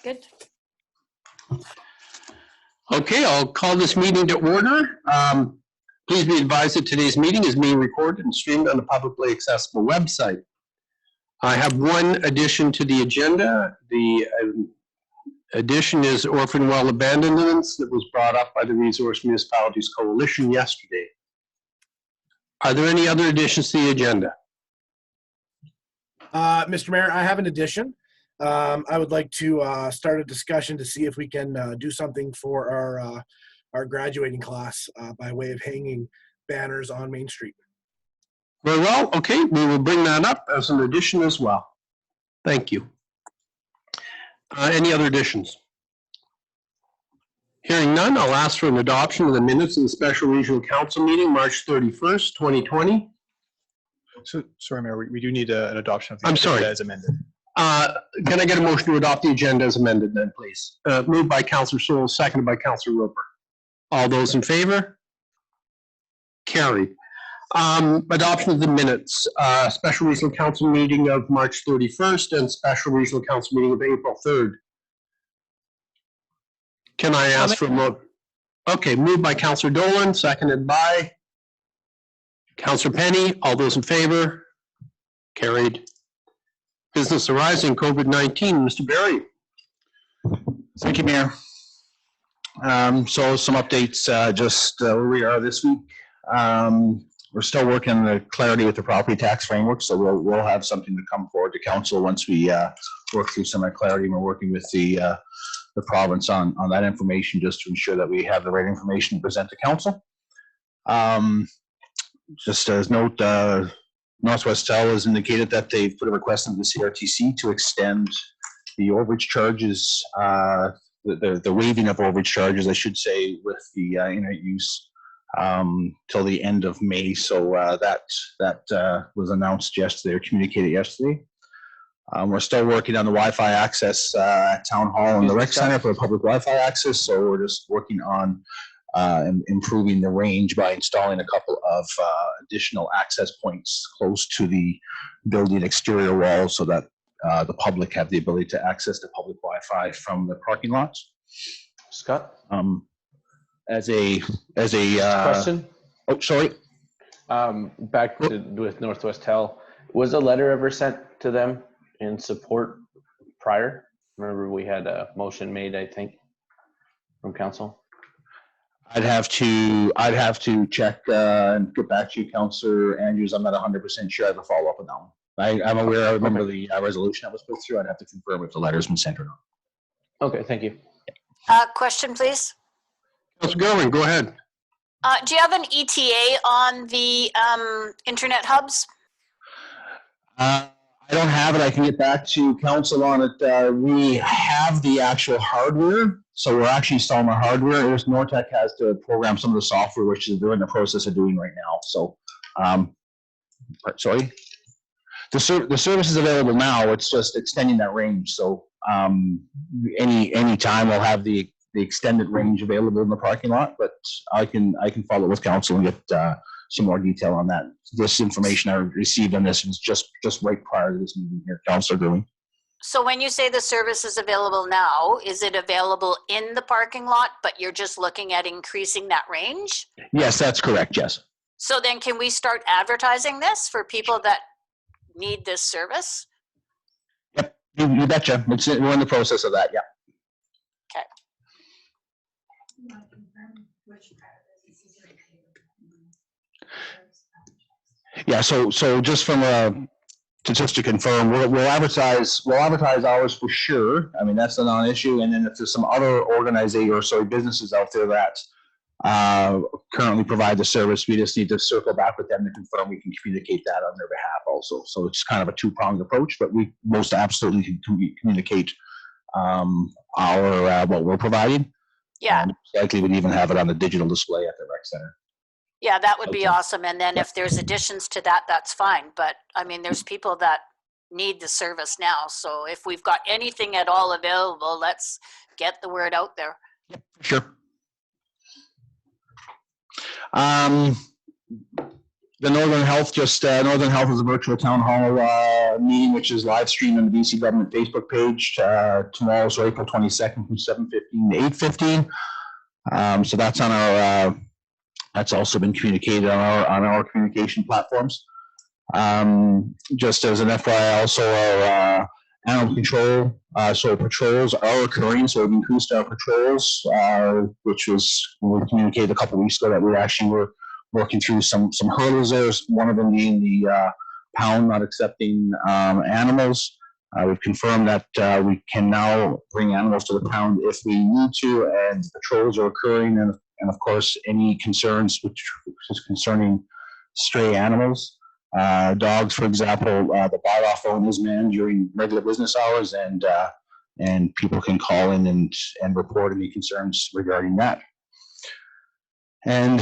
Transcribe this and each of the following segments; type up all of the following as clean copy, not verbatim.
Good. Okay, I'll call this meeting to order. Please be advised that today's meeting is being recorded and streamed on a publicly accessible website. I have one addition to the agenda. The addition is Orphan well abandonments that was brought up by the Resource Municipalities Coalition yesterday. Are there any other additions to the agenda? Mr. Mayor, I have an addition. I would like to start a discussion to see if we can do something for our graduating class by way of hanging banners on Main Street. Very well. Okay, we will bring that up as an addition as well. Thank you. Any other additions? Hearing none, I'll ask for an adoption of the minutes of the Special Regional Council meeting, March 31st, 2020. So, sorry, Mayor, we do need an adoption of the agenda as amended. Can I get a motion to adopt the agenda as amended then, please? Moved by Councillor Sewell, seconded by Councillor Roper. All those in favor? Carried. Adoption of the minutes. Special Regional Council meeting of March 31st and Special Regional Council meeting of April 3rd. Can I ask for a vote? Okay, moved by Councillor Dolan, seconded by Councillor Penny. All those in favor? Carried. Business arising, COVID-19. Mr. Barry. Thank you, Mayor. So some updates just where we are this week. We're still working on the clarity with the property tax framework, so we'll have something to come forward to council once we work through some of the clarity. We're working with the province on that information just to ensure that we have the right information to present to council. Just as note, Northwest Tel has indicated that they've put a request into the CRTC to extend the overage charges, the waiving of overage charges, I should say, with the internet use till the end of May. So that was announced yesterday or communicated yesterday. We're still working on the Wi-Fi access at Town Hall and the Rec Center for public Wi-Fi access. So we're just working on improving the range by installing a couple of additional access points close to the building exterior walls so that the public have the ability to access the public Wi-Fi from the parking lots. Scott? As a question. Oh, sorry. Back to, with Northwest Tel, was a letter ever sent to them in support prior? Remember we had a motion made, I think, from council. I'd have to check and get back to you, Councillor Andrews. I'm not 100% sure. I have a follow up on that one. I'm aware. I remember the resolution that was put through. I'd have to confirm if the letter's been sent or not. Okay, thank you. Question, please. Councillor Goring, go ahead. Do you have an ETA on the internet hubs? I don't have it. I can get back to council on it. We have the actual hardware, so we're actually installing the hardware. Nortec has to program some of the software, which they're in the process of doing right now. So, sorry. The service is available now. It's just extending that range. So, any time we'll have the extended range available in the parking lot. But I can follow with council and get some more detail on that. This information I received on this was just right prior to this meeting here, Councillor Goering. So when you say the service is available now, is it available in the parking lot, but you're just looking at increasing that range? Yes, that's correct, yes. So then can we start advertising this for people that need this service? Yep, you betcha. We're in the process of that, yeah. Okay. Yeah, so just from just to confirm, we'll advertise ours for sure. I mean, that's a non-issue. And then if there's some other businesses out there that currently provide the service, we just need to circle back with them to confirm we can communicate that on their behalf also. So it's kind of a two-pronged approach, but we most absolutely can communicate what we're providing. Yeah. And likely we'd even have it on the digital display at the rec center. Yeah, that would be awesome. And then if there's additions to that, that's fine. But I mean, there's people that need the service now. So if we've got anything at all available, let's get the word out there. Yep, sure. The Northern Health Northern Health is a virtual town hall meeting, which is live streamed on the BC government Facebook page, tomorrow, so April 22nd from 7:15 to 8:15. So that's on our, that's also been communicated on our communication platforms. Just as an FYI, also our animal control, so patrols are occurring, so we've increased our patrols, which was, we communicated a couple of weeks ago that we actually were working through some hurdles there, one of them being the pound not accepting animals. We've confirmed that we can now bring animals to the pound if we need to, and patrols are occurring, and of course, any concerns which is concerning stray animals. Dogs, for example, the bylaw phone is manned during regular business hours, and people can call in and report any concerns regarding that. And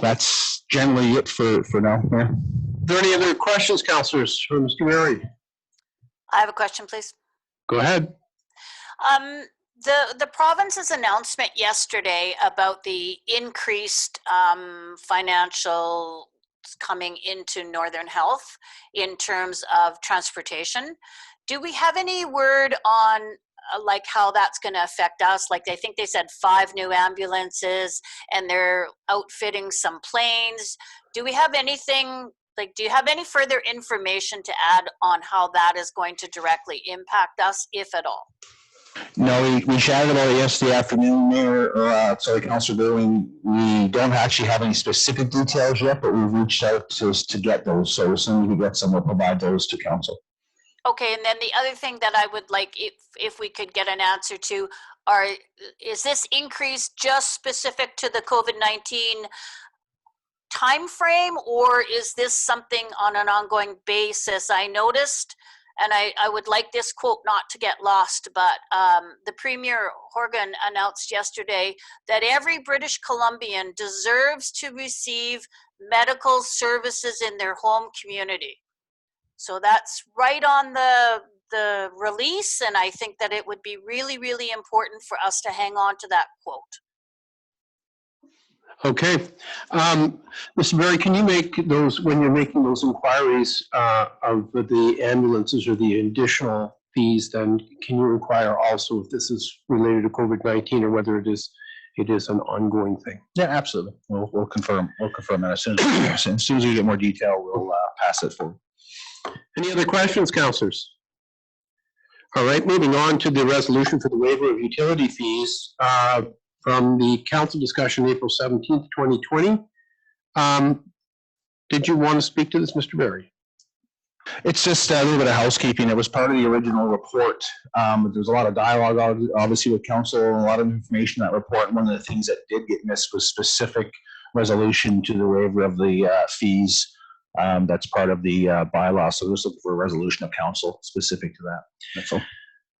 that's generally it for now. Yeah. Are there any other questions, councillors, for Mr. Berry? I have a question, please. Go ahead. The province's announcement yesterday about the increased financial coming into Northern Health in terms of transportation. Do we have any word on like how that's going to affect us? Like I think they said 5 new ambulances and they're outfitting some planes. Do we have anything, like do you have any further information to add on how that is going to directly impact us, if at all? No, we chatted about it yesterday afternoon, Mayor, sorry, Councillor Berwin. We don't actually have any specific details yet, but we've reached out to get those. So as soon as we get some, we'll provide those to council. Okay, and then the other thing that I would like, if we could get an answer to, is this increase just specific to the COVID-19 timeframe, or is this something on an ongoing basis? I noticed, and I would like this quote not to get lost, but the Premier Horgan announced yesterday that every British Columbian deserves to receive medical services in their home community. So that's right on the release, and I think that it would be really, really important for us to hang on to that quote. Okay. Mr. Berry, can you make those, when you're making those inquiries of the ambulances or the additional fees, then can you inquire also if this is related to COVID-19 or whether it is an ongoing thing? Yeah, absolutely. We'll confirm. We'll confirm that as soon as we get more detail. We'll pass it forward. Any other questions, councillors? All right, moving on to the resolution for the waiver of utility fees from the council discussion April 17th, 2020. Did you want to speak to this, Mr. Berry? It's just a little bit of housekeeping. It was part of the original report. There was a lot of dialogue, obviously, with council, and a lot of information in that report. And one of the things that did get missed was specific resolution to the waiver of the fees. That's part of the bylaw. So we're just looking for a resolution of council specific to that. That's all.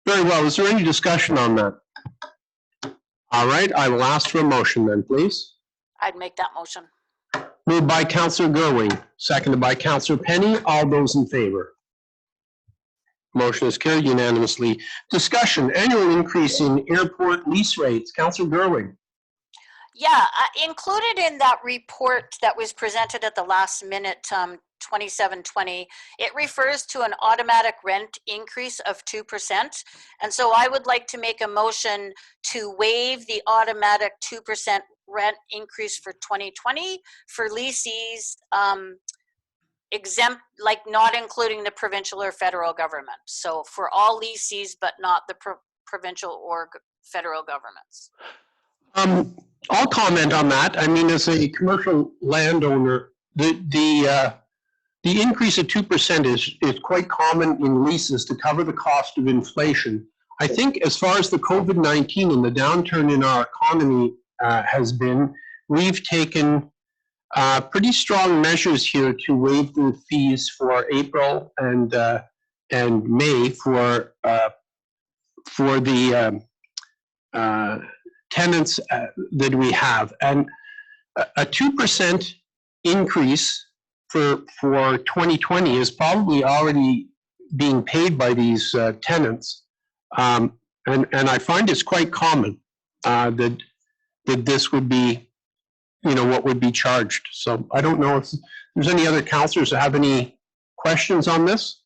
Very well. Is there any discussion on that? All right, I will ask for a motion then, please. I'd make that motion. Moved by Councillor Gerwing, seconded by Councillor Penny. All those in favor? Motion is carried unanimously. Discussion, annual increase in airport lease rates. Councillor Gerwing. Yeah, included in that report that was presented at the last minute, 2720, it refers to an automatic rent increase of 2%. And so I would like to make a motion to waive the automatic 2% rent increase for 2020 for lessees, exempt, like not including the provincial or federal government. So for all lessees, but not the provincial or federal governments. I'll comment on that. I mean, as a commercial landowner, the increase of 2% is quite common in leases to cover the cost of inflation. I think as far as the COVID-19 and the downturn in our economy has been, we've taken pretty strong measures here to waive the fees for April and May for the tenants that we have. And a 2% increase for 2020 is probably already being paid by these tenants. And I find it's quite common that this would be, what would be charged. So I don't know if there's any other councillors that have any questions on this.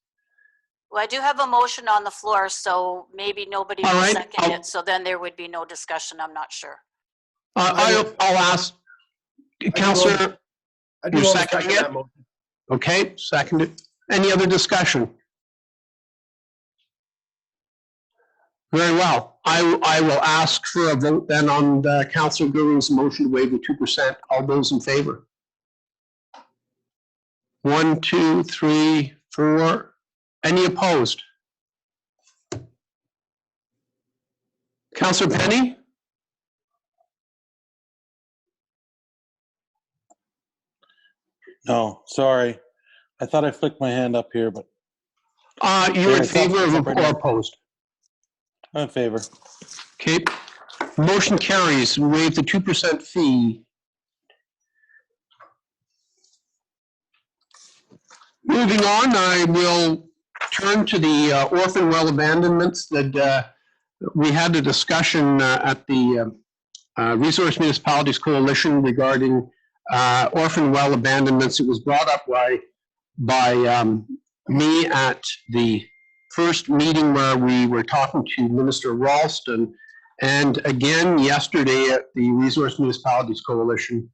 Well, I do have a motion on the floor, so maybe nobody All will right, second I'll- it, so then there would be no discussion, I'm not sure. I'll ask, Counselor, I do you're want to seconding second it? that motion. Okay, seconded. Any other discussion? Very well. I will ask for a vote then on Councillor Goodwin's motion to waive the 2%. All those in favor? 1, 2, 3, 4. Any opposed? Councillor Penny? No, sorry. I thought I flicked my hand up here, but You're in Yeah, it's up- favor it's of up right or now. opposed? I'm in favor. Okay. Motion carries. Waive the 2% fee. Moving on, I will turn to the orphan well abandonments that we had a discussion at the Resource Municipalities Coalition regarding orphan well abandonments. It was brought up by me at the first meeting where we were talking to Minister Ralston, and again yesterday at the Resource Municipalities Coalition.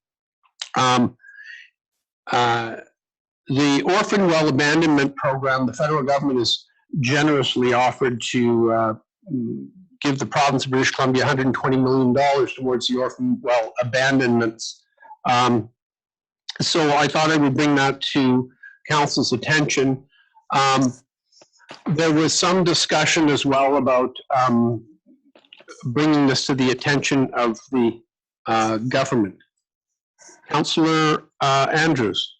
The Orphan Well Abandonment Program, the federal government has generously offered to give the province of British Columbia $120 million towards the orphan well abandonments. So I thought I would bring that to council's attention. There was some discussion as well about bringing this to the attention of the government. Councillor Andrews.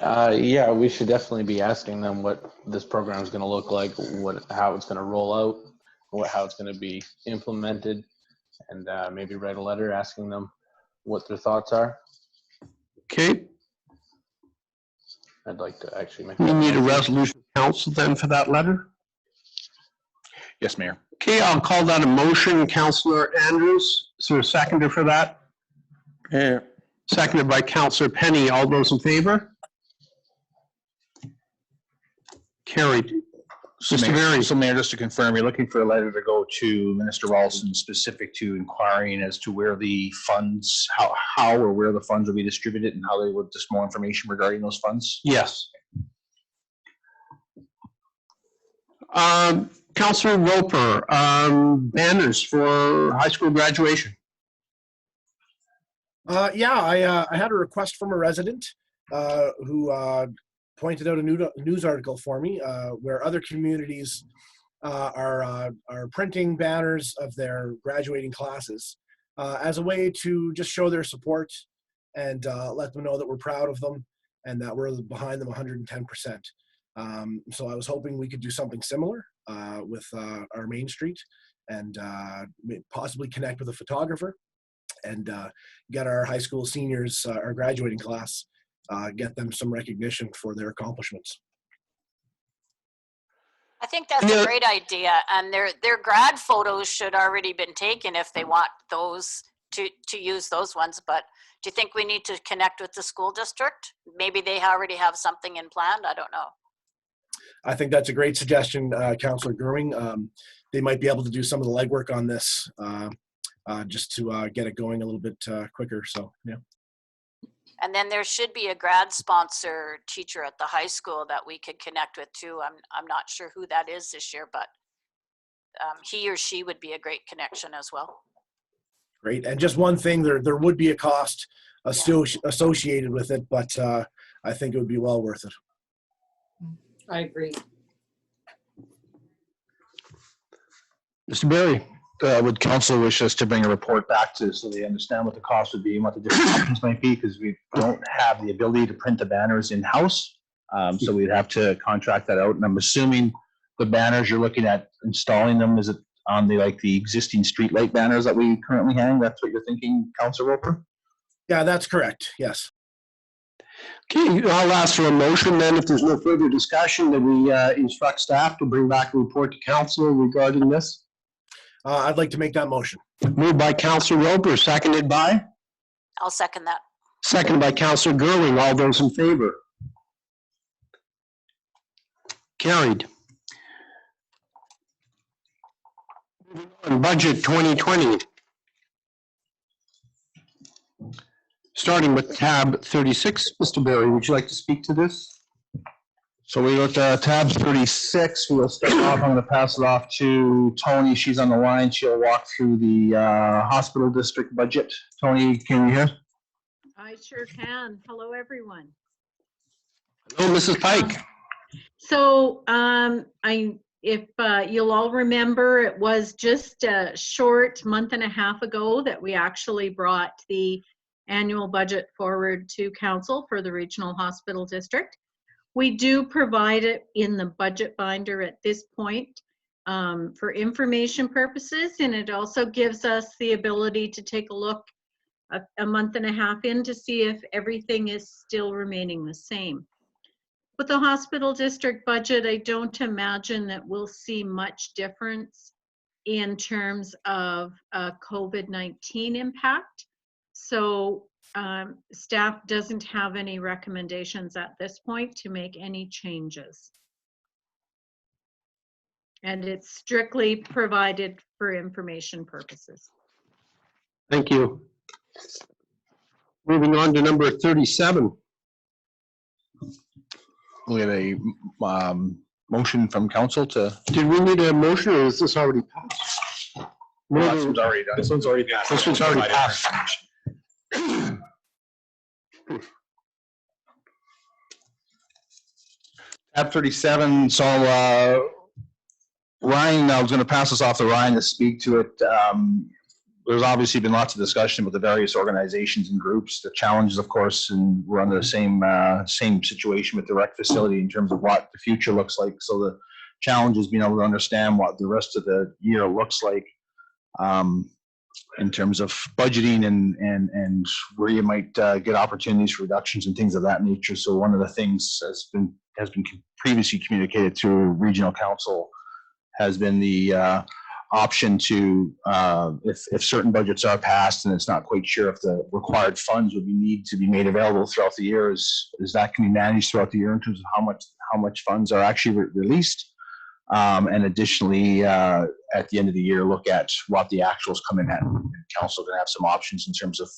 Yeah, we should definitely be asking them what this program is going to look like, how it's going to roll out, how it's going to be implemented, and maybe write a letter asking them what their thoughts are. Okay, I'd like to actually make. we that need a motion. resolution of council then for that letter. Yes, Mayor. Okay, I'll call that a motion. Councillor Andrews, is there a seconder for that? Here. Seconded by Councillor Penny. All those in favor? Carried. Mr. Berry. So Mayor, just to confirm, you're looking for a letter to go to Minister Ralston specific to inquiring as to where the funds, how or where the funds will be distributed and how they would, just more information regarding those funds? Yes. Councillor Roper, banners for high school graduation. Yeah, I had a request from a resident who pointed out a news article for me where other communities are printing banners of their graduating classes as a way to just show their support and let them know that we're proud of them and that we're behind them 110%. So I was hoping we could do something similar with our Main Street and possibly connect with a photographer and get our high school seniors, our graduating class, get them some recognition for their accomplishments. I think that's a great idea, and their grad photos should already been taken if they want those to use those ones. But do you think we need to connect with the school district? Maybe they already have something in plan. I don't know. I think that's a great suggestion, Councillor Gerwing. They might be able to do some of the legwork on this just to get it going a little bit quicker. So, yeah. And then there should be a grad sponsor teacher at the high school that we could connect with too. I'm not sure who that is this year, but he or she would be a great connection as well. Great. And just one thing, there would be a cost associated with it, but I think it would be well worth it. I agree. Mr. Berry. Would council wish us to bring a report back to, so they understand what the cost would be and what the different options might be, because we don't have the ability to print the banners in-house. So we'd have to contract that out. And I'm assuming the banners you're looking at installing them, is it on the existing street light banners that we currently hang? That's what you're thinking, Councilor Roper? Yeah, that's correct. Yes. Okay, I'll ask for a motion then, if there's no further discussion, that we instruct staff to bring back a report to council regarding this. I'd like to make that motion. Moved by Councillor Roper, seconded by? I'll second that. Seconded by Councillor Gerwing. All those in favor? Carried. On budget 2020. Starting with tab 36, Mr. Barry, would you like to speak to this? So we looked at tab 36. We'll start off. I'm going to pass it off to Tony. She's on the line. She'll walk through the hospital district budget. Tony, can you hear? I sure can. Hello, everyone. Hello, Mrs. Pike. So if you'll all remember, it was just a short month and a half ago that we actually brought the annual budget forward to council for the regional hospital district. We do provide it in the budget binder at this point for information purposes, and it also gives us the ability to take a look a month and a half in to see if everything is still remaining the same. With the hospital district budget, I don't imagine that we'll see much difference in terms of COVID-19 impact. So staff doesn't have any recommendations at this point to make any changes. And it's strictly provided for information purposes. Thank you. Moving on to number 37. We have a motion from council to. Did we need a motion or is this already passed? No, This one's already done. This one's already passed. This one's already passed. Tab 37, so Ryan, I was going to pass this off to Ryan to speak to it. There's obviously been lots of discussion with the various organizations and groups. The challenges, of course, and we're under the same situation with the rec facility in terms of what the future looks like. So the challenge is being able to understand what the rest of the year looks like in terms of budgeting and where you might get opportunities for reductions and things of that nature. So one of the things has been previously communicated to regional council has been the option to, if certain budgets are passed and it's not quite sure if the required funds would need to be made available throughout the year, is that can be managed throughout the year in terms of how much funds are actually released, and additionally at the end of the year look at what the actuals come in at. And council can have some options in terms of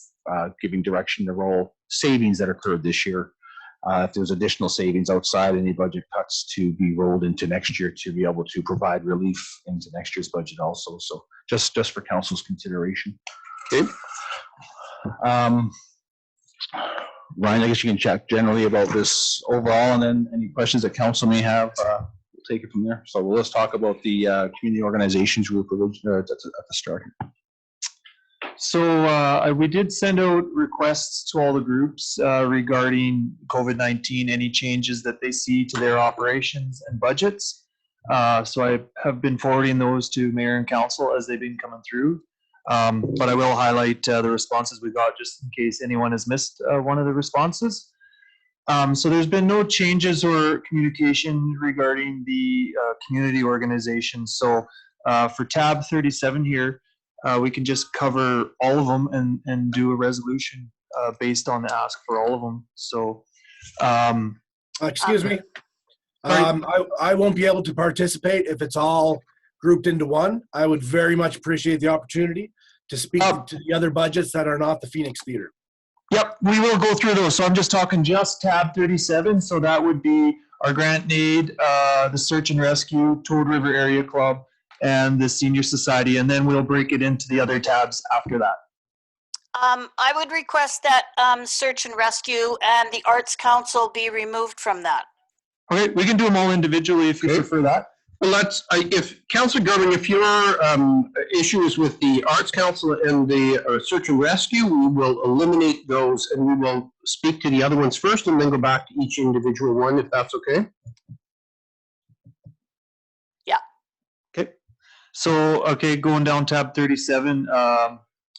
giving direction to roll savings that occurred this year. If there's additional savings outside any budget cuts to be rolled into next year to be able to provide relief into next year's budget also. So just for council's consideration. Okay. Ryan, I guess you can chat generally about this overall, and then any questions that council may have, we'll take it from there. So let's talk about the community organizations group at the start. So we did send out requests to all the groups regarding COVID-19, any changes that they see to their operations and budgets. So I have been forwarding those to mayor and council as they've been coming through. But I will highlight the responses we got just in case anyone has missed one of the responses. So there's been no changes or communication regarding the community organizations. So for tab 37 here, we can just cover all of them and do a resolution based on the ask for all of them. So, Excuse me. I won't be able to participate if it's all grouped into one. I would very much appreciate the opportunity to speak to the other budgets that are not the Phoenix Theater. Yep, we will go through those. So I'm just talking just tab 37. So that would be our grant and aid, the search and rescue, Toad River Area Club, and the Senior Society, and then we'll break it into the other tabs after that. I would request that search and rescue and the Arts Council be removed from that. Okay, we can do them all individually if you prefer that. Well, if Councilor Gervin, if your issue is with the Arts Council and the search and rescue, we will eliminate those and we will speak to the other ones first and then go back to each individual one, if that's okay. Yeah. Okay. So, okay, going down tab 37,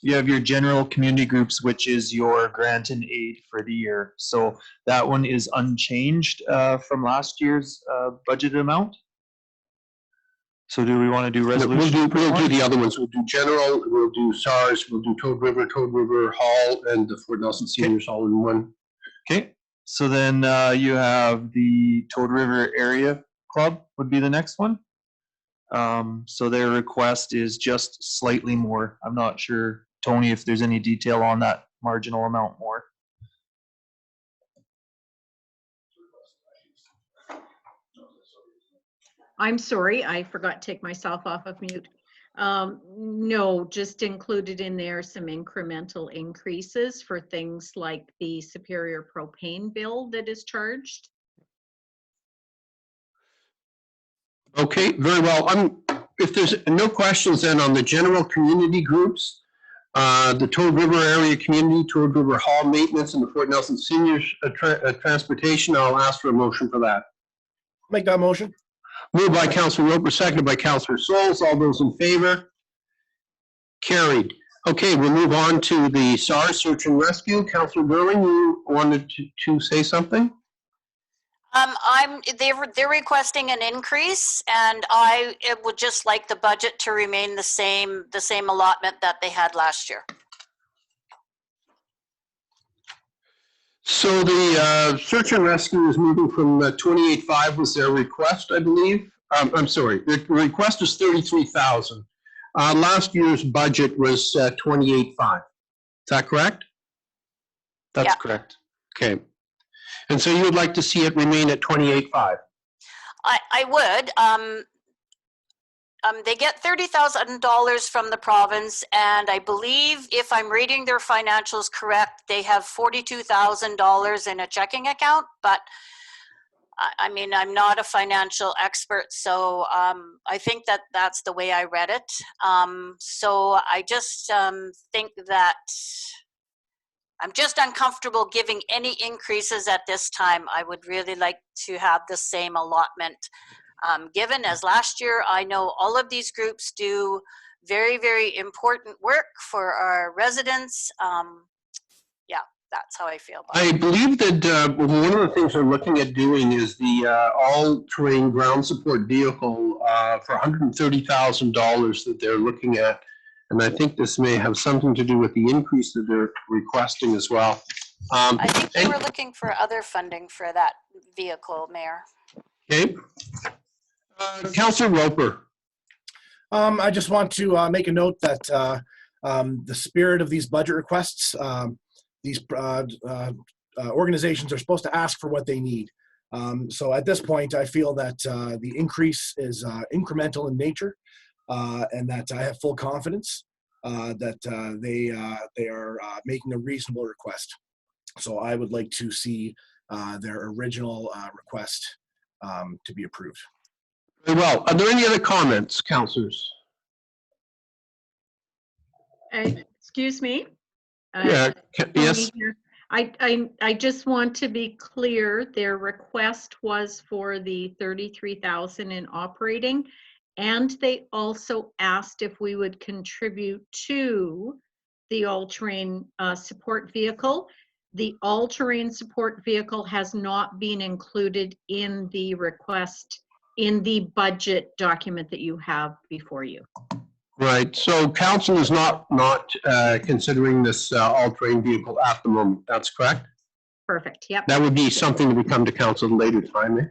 you have your general community groups, which is your grant and aid for the year. So that one is unchanged from last year's budget amount. So do we want to do resolution? We'll do the other ones. We'll do general, we'll do SARS, we'll do Toad River Hall, and the Fort Nelson Seniors all in one. Okay. So then you have the Toad River Area Club would be the next one. So their request is just slightly more. I'm not sure, Tony, if there's any detail on that marginal amount more. I'm sorry, I forgot to take myself off of mute. No, just included in there some incremental increases for things like the Superior propane bill that is charged. Okay, very well. If there's no questions then on the general community groups, the Toad River Area Community, Toad River Hall Maintenance, and the Fort Nelson Seniors Transportation, I'll ask for a motion for that. Make that motion. Moved by Councilor Roper, seconded by Councilor Souls. All those in favor? Carried. Okay, we'll move on to the SARS Search and Rescue. Councilor Burling, you wanted to say something? They're requesting an increase, and I would just like the budget to remain the same allotment that they had last year. So the search and rescue is moving from 28.5 was their request, I believe. I'm sorry, the request is 33,000. Last year's budget was 28.5. Is that correct? That's Yeah. correct. Okay. And so you would like to see it remain at 28.5? I would. They get $30,000 from the province, and I believe, if I'm reading their financials correct, they have $42,000 in a checking account. But I mean, I'm not a financial expert, so I think that that's the way I read it. So I just think that I'm just uncomfortable giving any increases at this time. I would really like to have the same allotment given as last year. I know all of these groups do very, very important work for our residents. Yeah, that's how I feel about it. I believe that one of the things we're looking at doing is the all-terrain ground support vehicle for $130,000 that they're looking at. And I think this may have something to do with the increase that they're requesting as well. I think they were looking for other funding for that vehicle, Mayor. Okay. Councilor Roper. I just want to make a note that the spirit of these budget requests, these organizations are supposed to ask for what they need. So at this point, I feel that the increase is incremental in nature, and that I have full confidence that they are making a reasonable request. So I would like to see their original request to be approved. Very well. Are there any other comments, councillors? Excuse me? Yeah. Yes. I just want to be clear, their request was for the 33,000 in operating, and they also asked if we would contribute to the all-terrain support vehicle. The all-terrain support vehicle has not been included in the request in the budget document that you have before you. Right. So council is not considering this all-terrain vehicle at the moment. That's correct? Perfect. Yep. That would be something to come to council at a later time. Eh?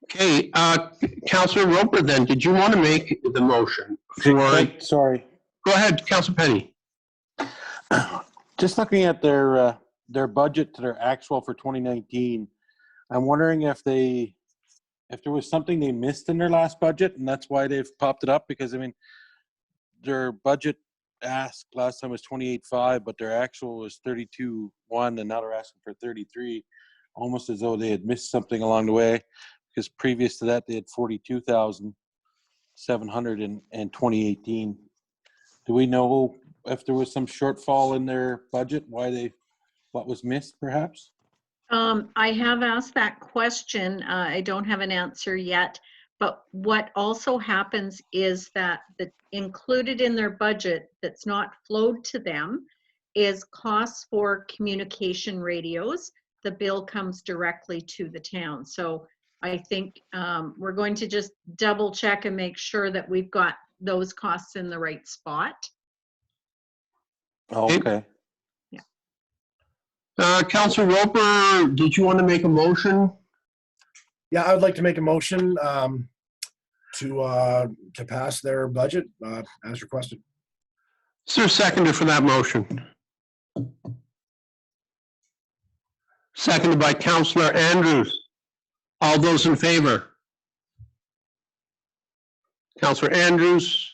Okay. Councillor Roper, then, did you want to make the motion? Sorry. Go ahead, Councillor Penny. Just looking at their budget to their actual for 2019, I'm wondering if there was something they missed in their last budget, and that's why they've popped it up. Because I mean, their budget ask last time was 28.5, but their actual was 32.1, and now they're asking for 33, almost as though they had missed something along the way. Because previous to that, they had 42,700 in 2018. Do we know if there was some shortfall in their budget? What was missed, perhaps? I have asked that question. I don't have an answer yet, but what also happens is that included in their budget that's not flowed to them is costs for communication radios. The bill comes directly to the town. So I think we're going to just double check and make sure that we've got those costs in the right spot. Okay. Councillor Roper, did you want to make a motion? Yeah, I would like to make a motion to pass their budget as requested. Is there a seconder for that motion? Seconded by Councillor Andrews. All those in favor? Councillor Andrews.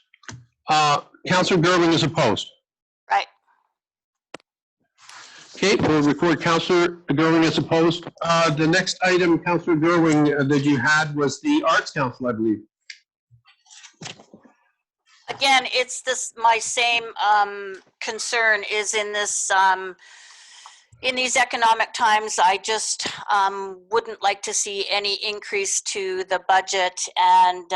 Councillor Gerwin is opposed. Right. Okay, we'll record Councillor Gerwin as opposed. The next item, Councillor Gerwin, that you had was the Arts Council, I believe. Again, it's this, my same concern is in this, in these economic times, I just wouldn't like to see any increase to the budget. And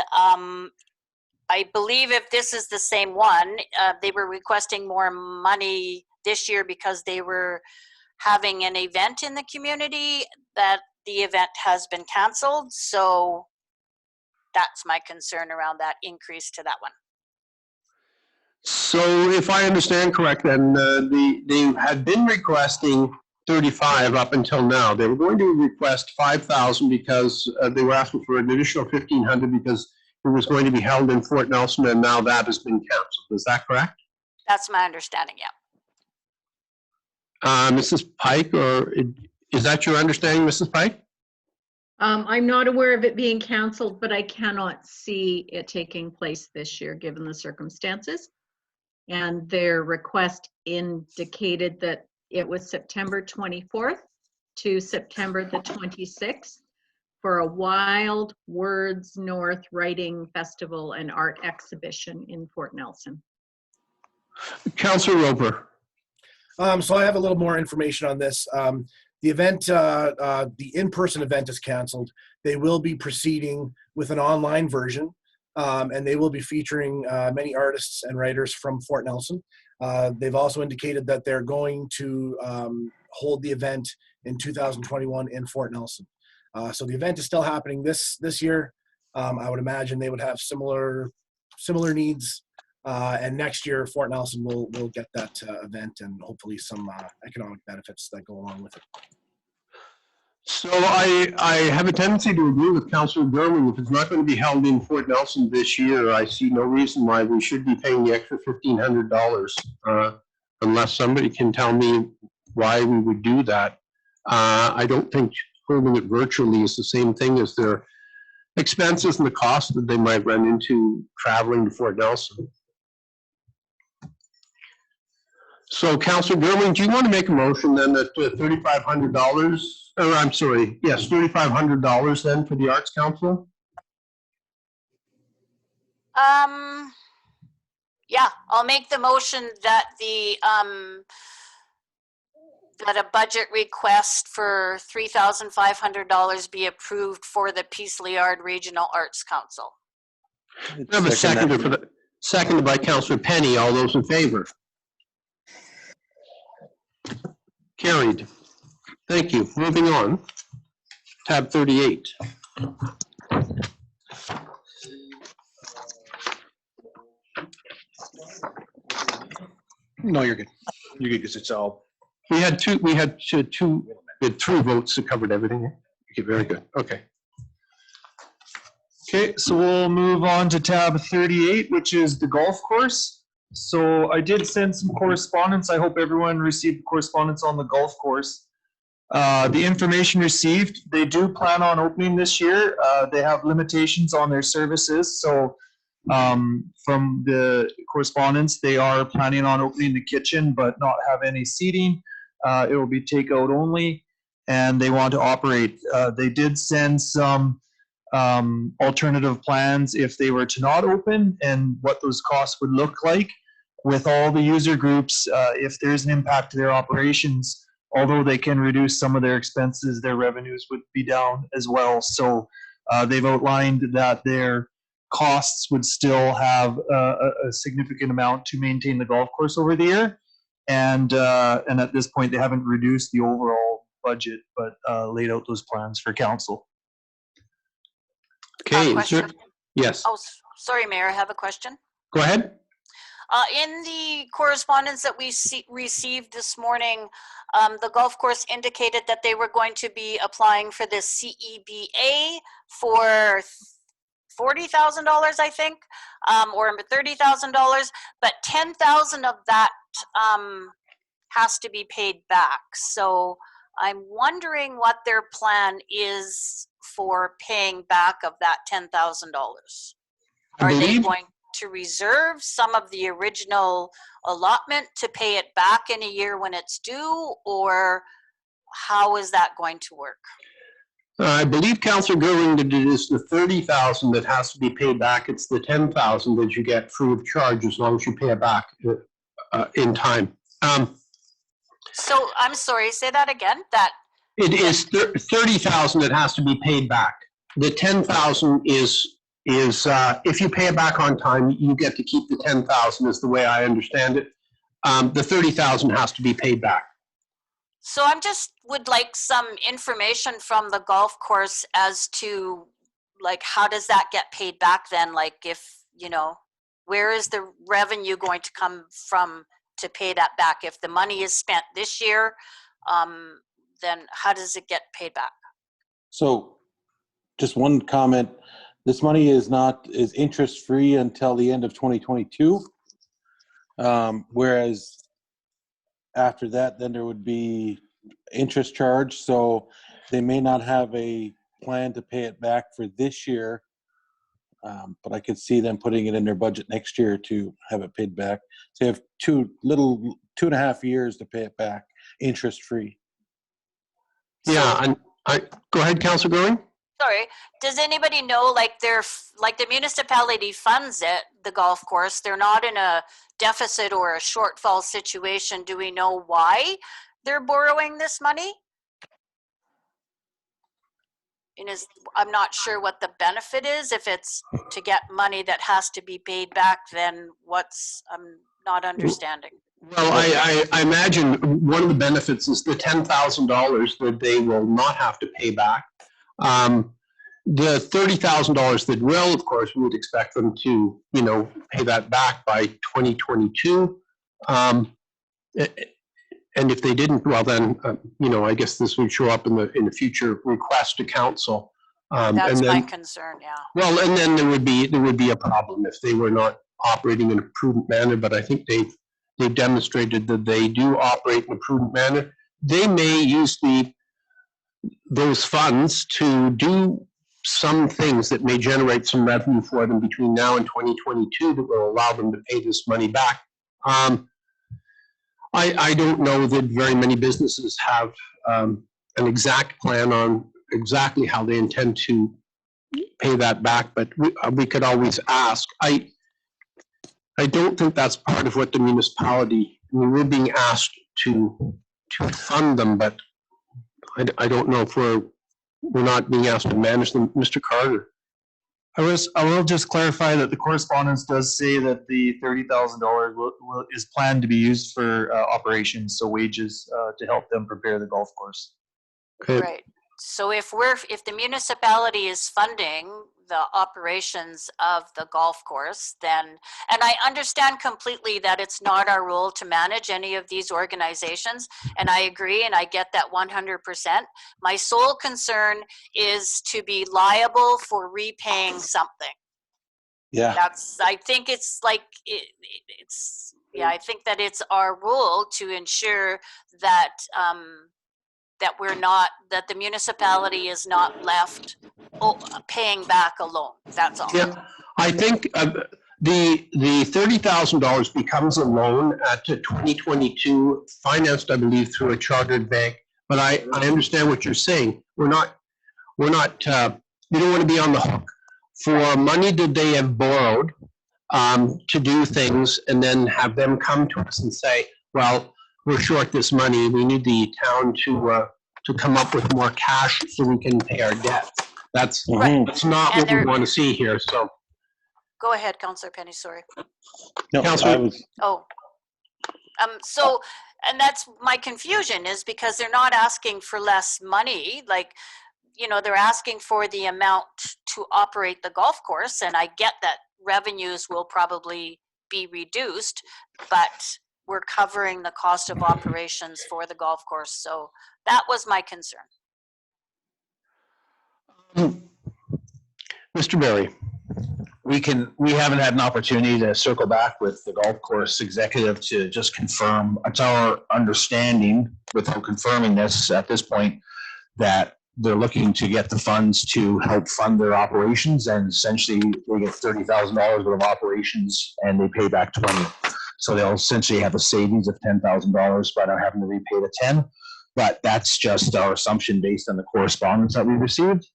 I believe if this is the same one, they were requesting more money this year because they were having an event in the community, that the event has been canceled. So that's my concern around that increase to that one. So if I understand correct, then they had been requesting 35 up until now. They were going to request 5,000 because they were asking for an additional 1,500 because it was going to be held in Fort Nelson, and now that has been canceled. Is that correct? That's my understanding, yeah. Mrs. Pike, or is that your understanding, Mrs. Pike? I'm not aware of it being canceled, but I cannot see it taking place this year, given the circumstances. And their request indicated that it was September 24th to September the 26th for a Wild Words North Writing Festival and Art Exhibition in Fort Nelson. Councillor Roper. So I have a little more information on this. The event, the in-person event is canceled. They will be proceeding with an online version, and they will be featuring many artists and writers from Fort Nelson. They've also indicated that they're going to hold the event in 2021 in Fort Nelson. So the event is still happening this year. I would imagine they would have similar needs. And next year, Fort Nelson will get that event and hopefully some economic benefits that go along with it. So I have a tendency to agree with Councillor Gerwin. If it's not going to be held in Fort Nelson this year, I see no reason why we should be paying the extra $1,500 unless somebody can tell me why we would do that. I don't think holding it virtually is the same thing as their expenses and the cost that they might run into traveling to Fort Nelson. So, Councillor Gerwin, do you want to make a motion then that $3,500, or I'm sorry, yes, $3,500 then for the Arts Council? Yeah, I'll make the motion that the that a budget request for $3,500 be approved for the Peace Liard Regional Arts Council. I have a seconder for the, seconded by Councillor Penny. All those in favor? Carried. Thank you. Moving on. Tab 38. No, you're good. You're good because it's all. We had three votes that covered everything. Okay, very good. Okay. Okay, so we'll move on to tab 38, which is the golf course. So I did send some correspondence. I hope everyone received correspondence on the golf course. The information received, they do plan on opening this year. They have limitations on their services. So from the correspondence, they are planning on opening the kitchen, but not have any seating. It will be takeout only, and they want to operate. They did send some alternative plans if they were to not open and what those costs would look like with all the user groups. If there's an impact to their operations, although they can reduce some of their expenses, their revenues would be down as well. So they've outlined that their costs would still have a significant amount to maintain the golf course over the year. And at this point, they haven't reduced the overall budget, but laid out those plans for council. Okay. Question. Yes. Oh, sorry, Mayor, I have a question. Go ahead. In the correspondence that we received this morning, the golf course indicated that they were going to be applying for the CEBA for $40,000, I think, or $30,000, but $10,000 of that has to be paid back. So I'm wondering what their plan is for paying back of that $10,000. I Are they believe- going to reserve some of the original allotment to pay it back in a year when it's due, or how is that going to work? I believe Councillor Gerling that it is the 30,000 that has to be paid back. It's the 10,000 that you get free of charge as long as you pay it back in time. So I'm sorry, say that again. That It is 30,000 that has to be paid back. The 10,000 is if you pay it back on time, you get to keep the 10,000 is the way I understand it. The 30,000 has to be paid back. So I'm just would like some information from the golf course as to like how does that get paid back then? Like if, you know, where is the revenue going to come from to pay that back? If the money is spent this year, then how does it get paid back? So just one comment. This money is interest free until the end of 2022. Whereas after that, then there would be interest charge. So they may not have a plan to pay it back for this year. But I could see them putting it in their budget next year to have it paid back. So they have 2.5 years to pay it back interest free. Yeah, and go ahead, Councillor Gerling. Sorry, does anybody know, like the municipality funds it, the golf course, they're not in a deficit or a shortfall situation. Do we know why they're borrowing this money? And I'm not sure what the benefit is. If it's to get money that has to be paid back, then I'm not understanding. Well, I imagine one of the benefits is the $10,000 that they will not have to pay back. The $30,000 that will, of course, we would expect them to, you know, pay that back by 2022. And if they didn't, well, then, you know, I guess this would show up in the future request to council. That's and my then, concern, yeah. well, and then there would be a problem if they were not operating in a prudent manner. But I think they've demonstrated that they do operate in a prudent manner. They may use those funds to do some things that may generate some revenue for them between now and 2022 that will allow them to pay this money back. I don't know that very many businesses have an exact plan on exactly how they intend to pay that back, but we could always ask. I don't think that's part of what the municipality, I mean, we're being asked to fund them, but I don't know if we're not being asked to manage them. Mr. Carter. I will just clarify that the correspondence does say that the $30,000 is planned to be used for operations, so wages to help them prepare the golf course. Okay. Right. So if the municipality is funding the operations of the golf course, then, and I understand completely that it's not our role to manage any of these organizations, and I agree and I get that 100%. My sole concern is to be liable for repaying something. Yeah. I think it's like, I think that it's our role to ensure that that the municipality is not left paying back a loan. That's all. Yeah, I think the $30,000 becomes a loan at 2022, financed, I believe, through a chartered bank. But I understand what you're saying. We don't want to be on the hook for money that they have borrowed to do things, and then have them come to us and say, well, we're short this money. We need the town to come up with more cash so we can pay our debt. That's Right. that's not what we want to see here. So Go ahead, Councillor Penny, sorry. No, Councillor- Oh. So, and that's my confusion, is because they're not asking for less money. Like, you know, they're asking for the amount to operate the golf course, and I get that revenues will probably be reduced, but we're covering the cost of operations for the golf course. So that was my concern. Mr. Barry. We haven't had an opportunity to circle back with the golf course executive to just confirm. It's our understanding, without confirming this at this point, that they're looking to get the funds to help fund their operations, and essentially they get $30,000 worth of operations and they pay back 20. So they'll essentially have a savings of $10,000 by not having to repay the 10. But that's just our assumption based on the correspondence that we received.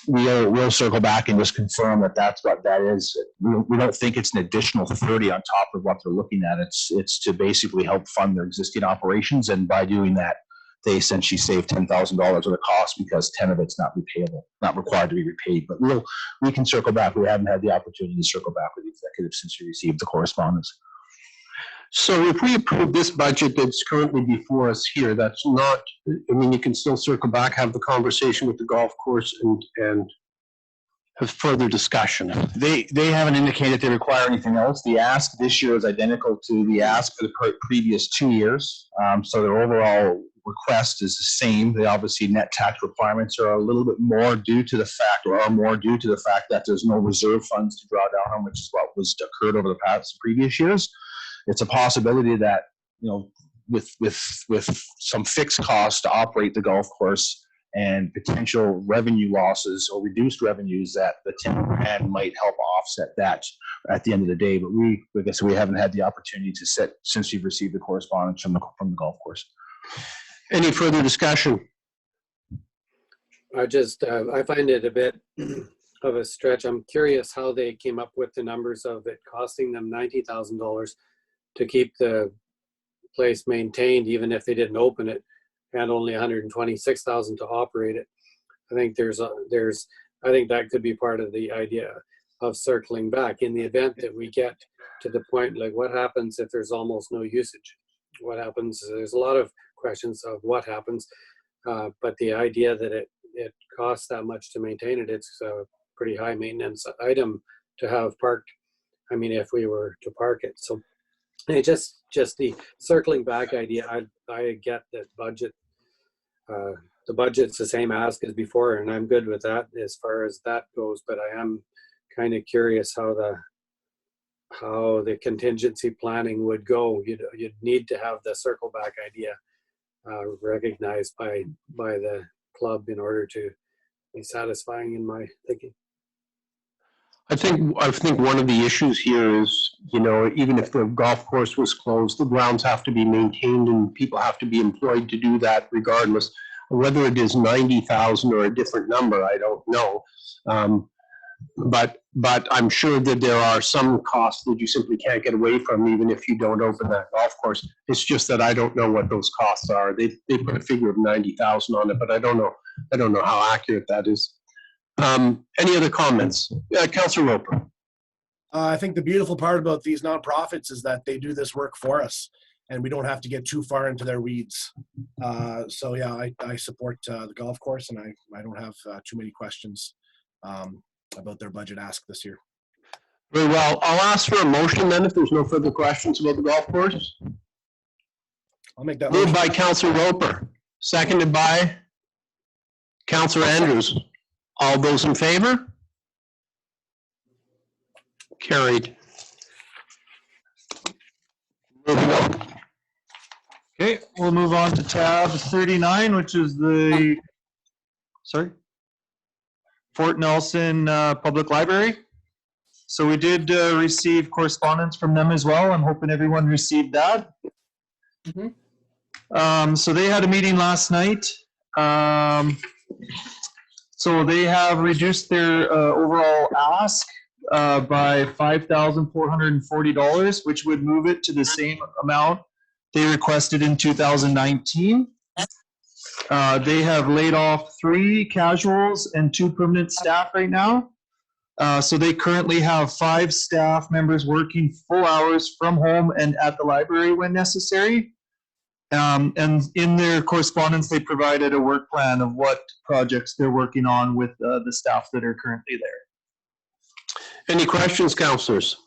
We'll circle back and just confirm that that's what that is. We don't think it's an additional 30 on top of what they're looking at. It's to basically help fund their existing operations, and by doing that, they essentially save $10,000 of the cost because 10 of it's not repayable, not required to be repaid. But we can circle back. We haven't had the opportunity to circle back with the executive since we received the correspondence. So if we approve this budget that's currently before us here, that's not, I mean, you can still circle back, have the conversation with the golf course and have further discussion. They haven't indicated they require anything else. The ask this year is identical to the ask for the previous 2 years. So their overall request is the same. They obviously net tax requirements are a little bit more due to the fact, or are more due to the fact that there's no reserve funds to draw down on, which is what was occurred over the previous years. It's a possibility that, you know, with some fixed costs to operate the golf course and potential revenue losses or reduced revenues, that the 10 grand might help offset that at the end of the day. But I guess we haven't had the opportunity to sit since we've received the correspondence from the golf course. Any further discussion? I find it a bit of a stretch. I'm curious how they came up with the numbers of it costing them $90,000 to keep the place maintained, even if they didn't open it, and only $126,000 to operate it. I think I think that could be part of the idea of circling back in the event that we get to the point, like what happens if there's almost no usage? What happens? There's a lot of questions of what happens, but the idea that it costs that much to maintain it, it's a pretty high maintenance item to have parked. I mean, if we were to park it. So it just the circling back idea. I get that budget. The budget's the same ask as before, and I'm good with that as far as that goes. But I am kind of curious how the contingency planning would go. You'd need to have the circle back idea recognized by the club in order to be satisfying in my thinking. I think one of the issues here is, you know, even if the golf course was closed, the grounds have to be maintained and people have to be employed to do that regardless. Whether it is 90,000 or a different number, I don't know. But I'm sure that there are some costs that you simply can't get away from even if you don't open that golf course. It's just that I don't know what those costs are. They put a figure of 90,000 on it, but I don't know how accurate that is. Any other comments? Councillor Roper. I think the beautiful part about these nonprofits is that they do this work for us, and we don't have to get too far into their weeds. So yeah, I support the golf course, and I don't have too many questions about their budget ask this year. Very well. I'll ask for a motion then if there's no further questions about the golf course. I'll make that Moved motion. by Councillor Roper, seconded by Councillor Andrews. All those in favor? Carried. Moving on. Okay, we'll move on to tab 39, which is the, Fort Nelson Public Library. So we did receive correspondence from them as well. I'm hoping everyone received that. So they had a meeting last night. So they have reduced their overall ask by $5,440, which would move it to the same amount they requested in 2019. They have laid off 3 casuals and 2 permanent staff right now. So they currently have 5 staff members working full hours from home and at the library when necessary. And in their correspondence, they provided a work plan of what projects they're working on with the staff that are currently there. Any questions, councillors?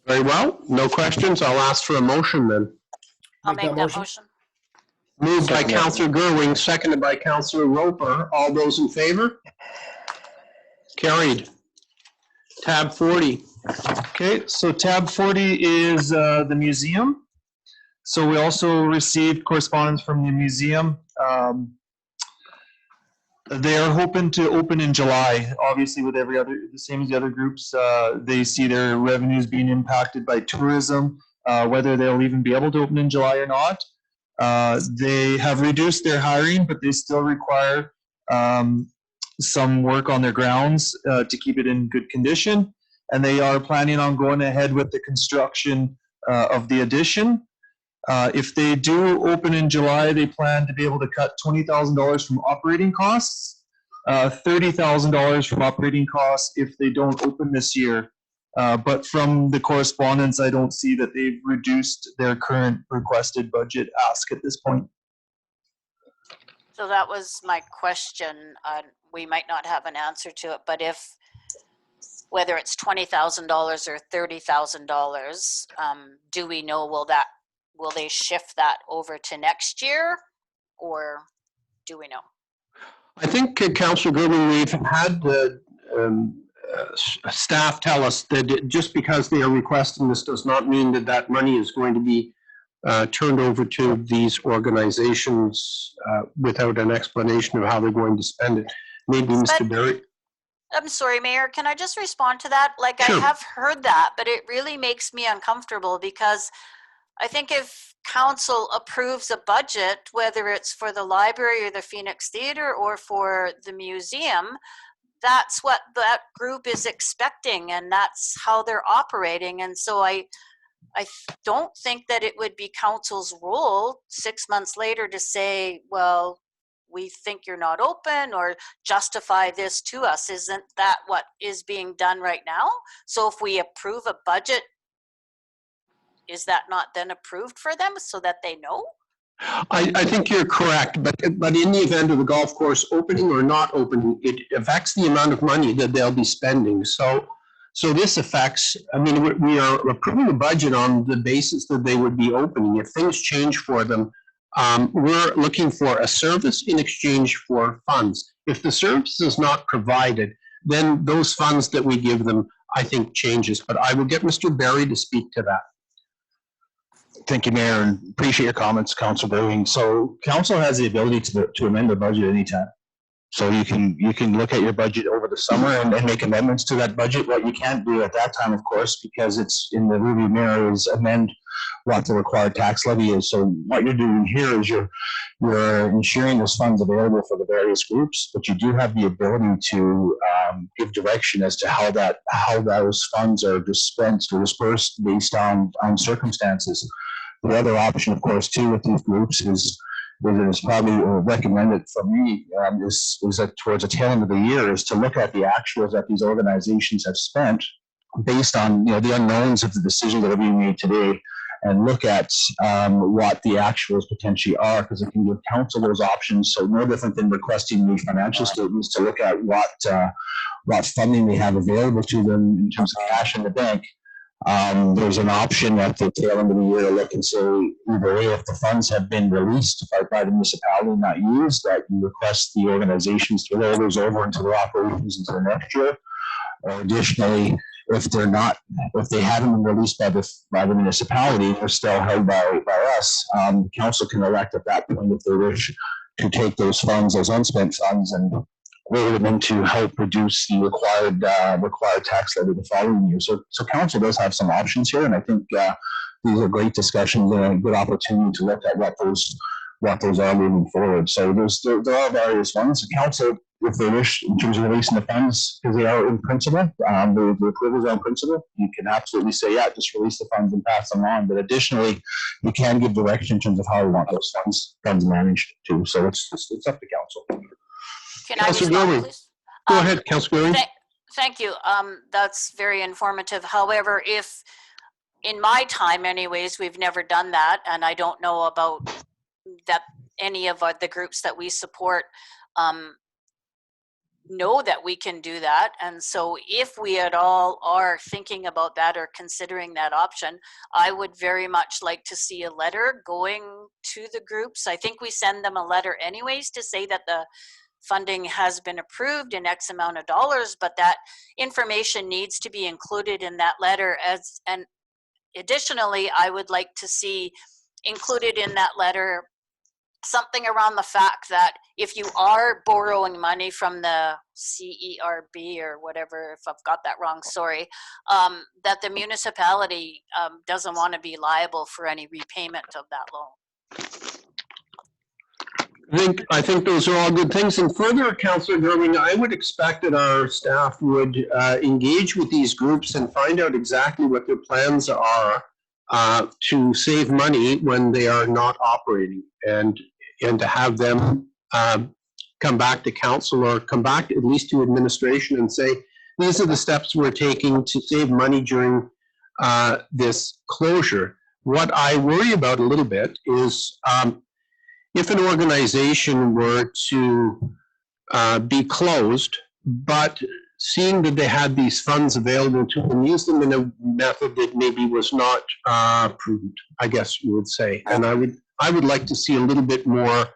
Very well. No questions. I'll ask for a motion then. I'll Make make that that motion. Moved by Second. Councillor Gerwing, seconded by Councillor Roper. All those in favor? Carried. Tab 40. Okay, so tab 40 is the museum. So we also received correspondence from the museum. They are hoping to open in July. Obviously, with every other, the same as the other groups, they see their revenues being impacted by tourism, whether they'll even be able to open in July or not. They have reduced their hiring, but they still require some work on their grounds to keep it in good condition. And they are planning on going ahead with the construction of the addition. If they do open in July, they plan to be able to cut $20,000 from operating costs, $30,000 from operating costs if they don't open this year. But from the correspondence, I don't see that they've reduced their current requested budget ask at this point. So that was my question. We might not have an answer to it, but if, whether it's $20,000 or $30,000, do we know, will they shift that over to next year, or do we know? I think, Councillor Gerwing, we've had the staff tell us that just because they are requesting this does not mean that that money is going to be turned over to these organizations without an explanation of how they're going to spend it. Maybe Mr. Berry. I'm sorry, Mayor, can I just respond to that? Like, Sure. I have heard that, but it really makes me uncomfortable, because I think if council approves a budget, whether it's for the library or the Phoenix Theatre or for the museum, that's what that group is expecting, and that's how they're operating. And so I don't think that it would be council's role 6 months later to say, well, we think you're not open, or justify this to us. Isn't that what is being done right now? So if we approve a budget, is that not then approved for them so that they know? I think you're correct, but in the event of the golf course opening or not opening, it affects the amount of money that they'll be spending. So this affects, I mean, we are approving a budget on the basis that they would be opening. If things change for them, we're looking for a service in exchange for funds. If the service is not provided, then those funds that we give them, I think, changes. But I will get Mr. Berry to speak to that. Thank you, Mayor, and appreciate your comments, Councilor Berwing. So council has the ability to amend the budget anytime. So you can look at your budget over the summer and make amendments to that budget. What you can't do at that time, of course, because it's in the rearview mirror, is amend what the required tax levy is. So what you're doing here is you're ensuring there's funds available for the various groups, but you do have the ability to give direction as to how those funds are dispensed or dispersed based on circumstances. The other option, of course, too, with these groups is probably recommended from me is that towards the tail end of the year is to look at the actuals that these organizations have spent based on the unknowns of the decisions that are being made today, and look at what the actuals potentially are, because it can give council those options. So no different than requesting the financial statements, to look at what funding they have available to them in terms of cash in the bank. There's an option at the tail end of the year to look and say, either way, if the funds have been released by the municipality and not used, that you request the organizations to roll those over into their operations into the next year. Or additionally, if they haven't been released by the municipality, they're still held by us, council can elect at that point, if they wish, to take those funds, those unspent funds, and roll them in to help reduce the required tax levy the following year. So council does have some options here, and I think these are great discussions and a good opportunity to look at what those are moving forward. So there are various ones. The council, if they wish, in terms of releasing the funds, because they are in principle, the approvals are in principle, you can absolutely say, yeah, just release the funds and pass them on. But additionally, you can give direction in terms of how you want those funds managed too. So it's up to council. Can I Councillor respond, Gerwing. please? Go ahead, Councillor Gerwing. Thank you. That's very informative. However, if in my time anyways, we've never done that, and I don't know about that any of the groups that we support know that we can do that. And so if we at all are thinking about that or considering that option, I would very much like to see a letter going to the groups. I think we send them a letter anyways to say that the funding has been approved in X amount of dollars, but that information needs to be included in that letter. And additionally, I would like to see included in that letter something around the fact that if you are borrowing money from the CERB or whatever, if I've got that wrong, sorry, that the municipality doesn't want to be liable for any repayment of that loan. I think those are all good things. And further, Councillor Gerwing, I would expect that our staff would engage with these groups and find out exactly what their plans are to save money when they are not operating, and to have them come back to council or come back at least to administration and say, these are the steps we're taking to save money during this closure. What I worry about a little bit is if an organization were to be closed, but seeing that they had these funds available to them, use them in a method that maybe was not prudent, I guess you would say. And I would like to see a little bit more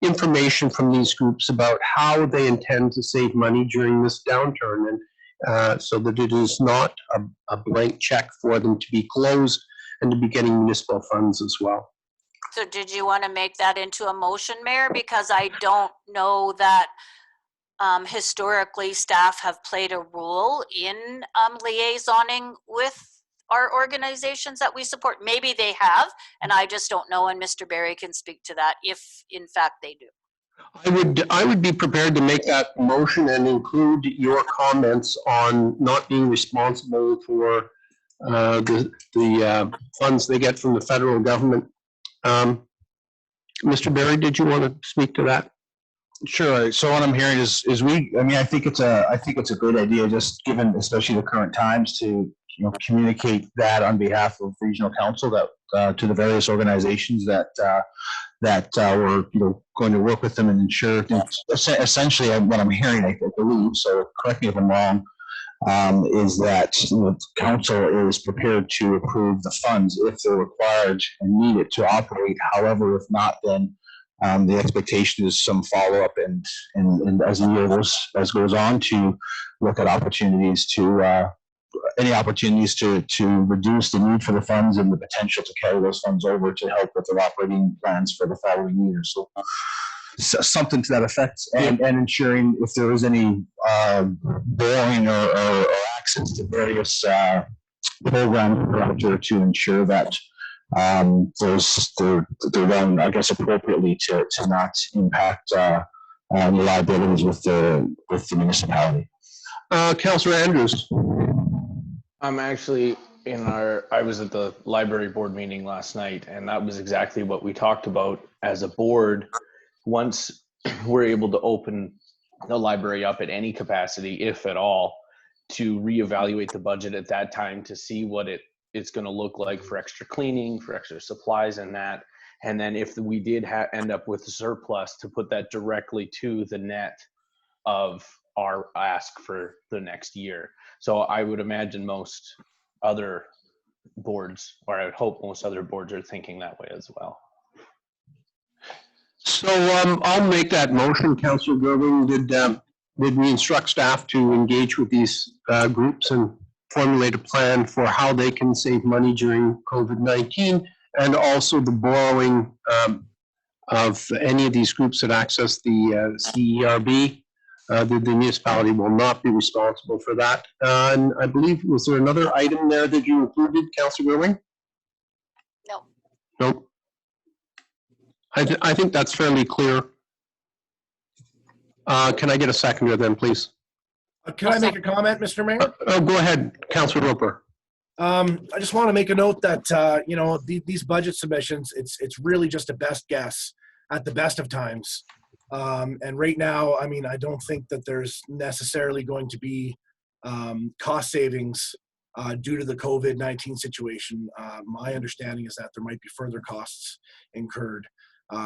information from these groups about how they intend to save money during this downturn, and so that it is not a blank check for them to be closed and to be getting municipal funds as well. So did you want to make that into a motion, Mayor? Because I don't know that historically staff have played a role in liaisoning with our organizations that we support. Maybe they have, and I just don't know, and Mr. Barry can speak to that if in fact they do. I would be prepared to make that motion and include your comments on not being responsible for the funds they get from the federal government. Mr. Barry, did you want to speak to that? Sure. So what I'm hearing is I think it's a good idea, just given especially the current times, to communicate that on behalf of regional council, that to the various organizations that we're going to work with them and ensure. Essentially, what I'm hearing, I believe, so correct me if I'm wrong, is that council is prepared to approve the funds if they're required and needed to operate. However, if not, then the expectation is some follow-up and as the year goes on, to look at opportunities to any opportunities to reduce the need for the funds and the potential to carry those funds over to help with their operating plans for the following year. So something to that effect, and ensuring if there is any borrowing or access to various programs to ensure that they're done, I guess, appropriately to not impact the liabilities with the municipality. Councillor Andrews. I'm actually I was at the library board meeting last night, and that was exactly what we talked about as a board. Once we're able to open the library up at any capacity, if at all, to reevaluate the budget at that time to see what it's going to look like for extra cleaning, for extra supplies and that. And then if we did end up with a surplus, to put that directly to the net of our ask for the next year. So I would imagine most other boards, or I would hope most other boards, are thinking that way as well. So I'll make that motion. Councillor Gerwing, did we instruct staff to engage with these groups and formulate a plan for how they can save money during COVID-19, and also the borrowing of any of these groups that access the CERB? The municipality will not be responsible for that. And I believe, was there another item there that you included, Councillor Gerwing? No. Nope. I think that's fairly clear. Can I get a seconder then, please? Can I make a comment, Mr. Mayor? Go ahead, Councillor Roper. I just want to make a note that these budget submissions, it's really just a best guess at the best of times. And right now, I mean, I don't think that there's necessarily going to be cost savings due to the COVID-19 situation. My understanding is that there might be further costs incurred.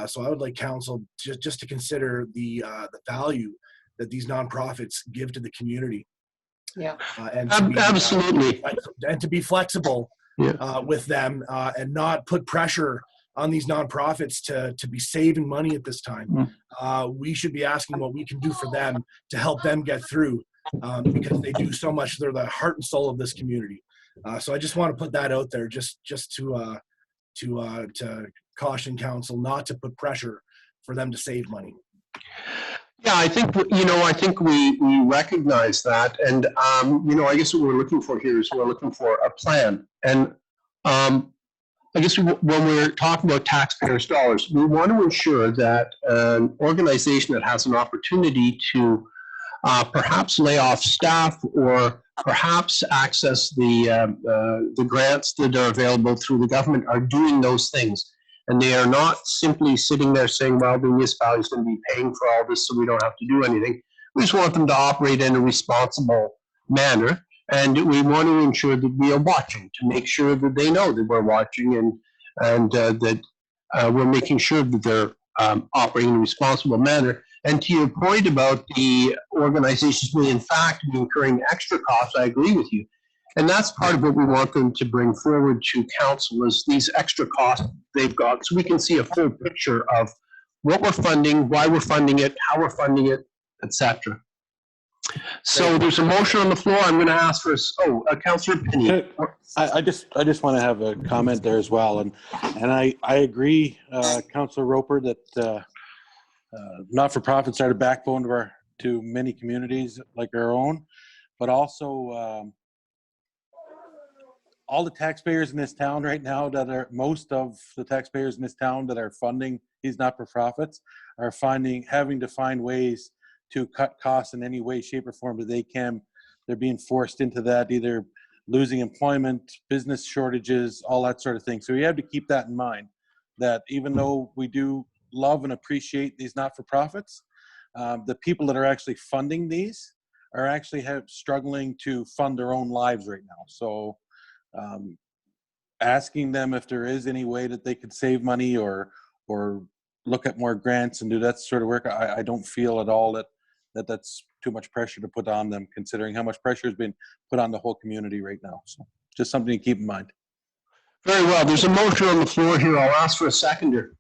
So I would like council just to consider the value that these nonprofits give to the community. Yeah. Absolutely. And to be flexible Yeah. with them and not put pressure on these nonprofits to be saving money at this time. We should be asking what we can do for them to help them get through because they do so much. They're the heart and soul of this community. So I just want to put that out there just to caution council not to put pressure for them to save money. Yeah, I think, I think we recognize that. And, I guess what we're looking for here is we're looking for a plan. And I guess when we're talking about taxpayers' dollars, we want to ensure that an organization that has an opportunity to perhaps lay off staff or perhaps access the grants that are available through the government are doing those things. And they are not simply sitting there saying, well, the municipality is going to be paying for all this, so we don't have to do anything. We just want them to operate in a responsible manner. And we want to ensure that we are watching to make sure that they know that we're watching and that we're making sure that they're operating in a responsible manner. And to your point about the organizations may in fact be incurring extra costs, I agree with you. And that's part of what we want them to bring forward to council is these extra costs they've got, so we can see a full picture of what we're funding, why we're funding it, how we're funding it, etc. So there's a motion on the floor. I'm going to ask for, Councillor Penny. I just want to have a comment there as well. And I agree, Councillor Roper, that not-for-profits are the backbone to many communities like our own, but also all the taxpayers in this town right now most of the taxpayers in this town that are funding these not-for-profits are having to find ways to cut costs in any way, shape, or form that they can. They're being forced into that, either losing employment, business shortages, all that sort of thing. So we have to keep that in mind, that even though we do love and appreciate these not-for-profits, the people that are actually funding these are actually struggling to fund their own lives right now. So asking them if there is any way that they could save money or look at more grants and do that sort of work, I don't feel at all that's too much pressure to put on them, considering how much pressure has been put on the whole community right now. So just something to keep in mind. Very well. There's a motion on the floor here. I'll ask for a seconder.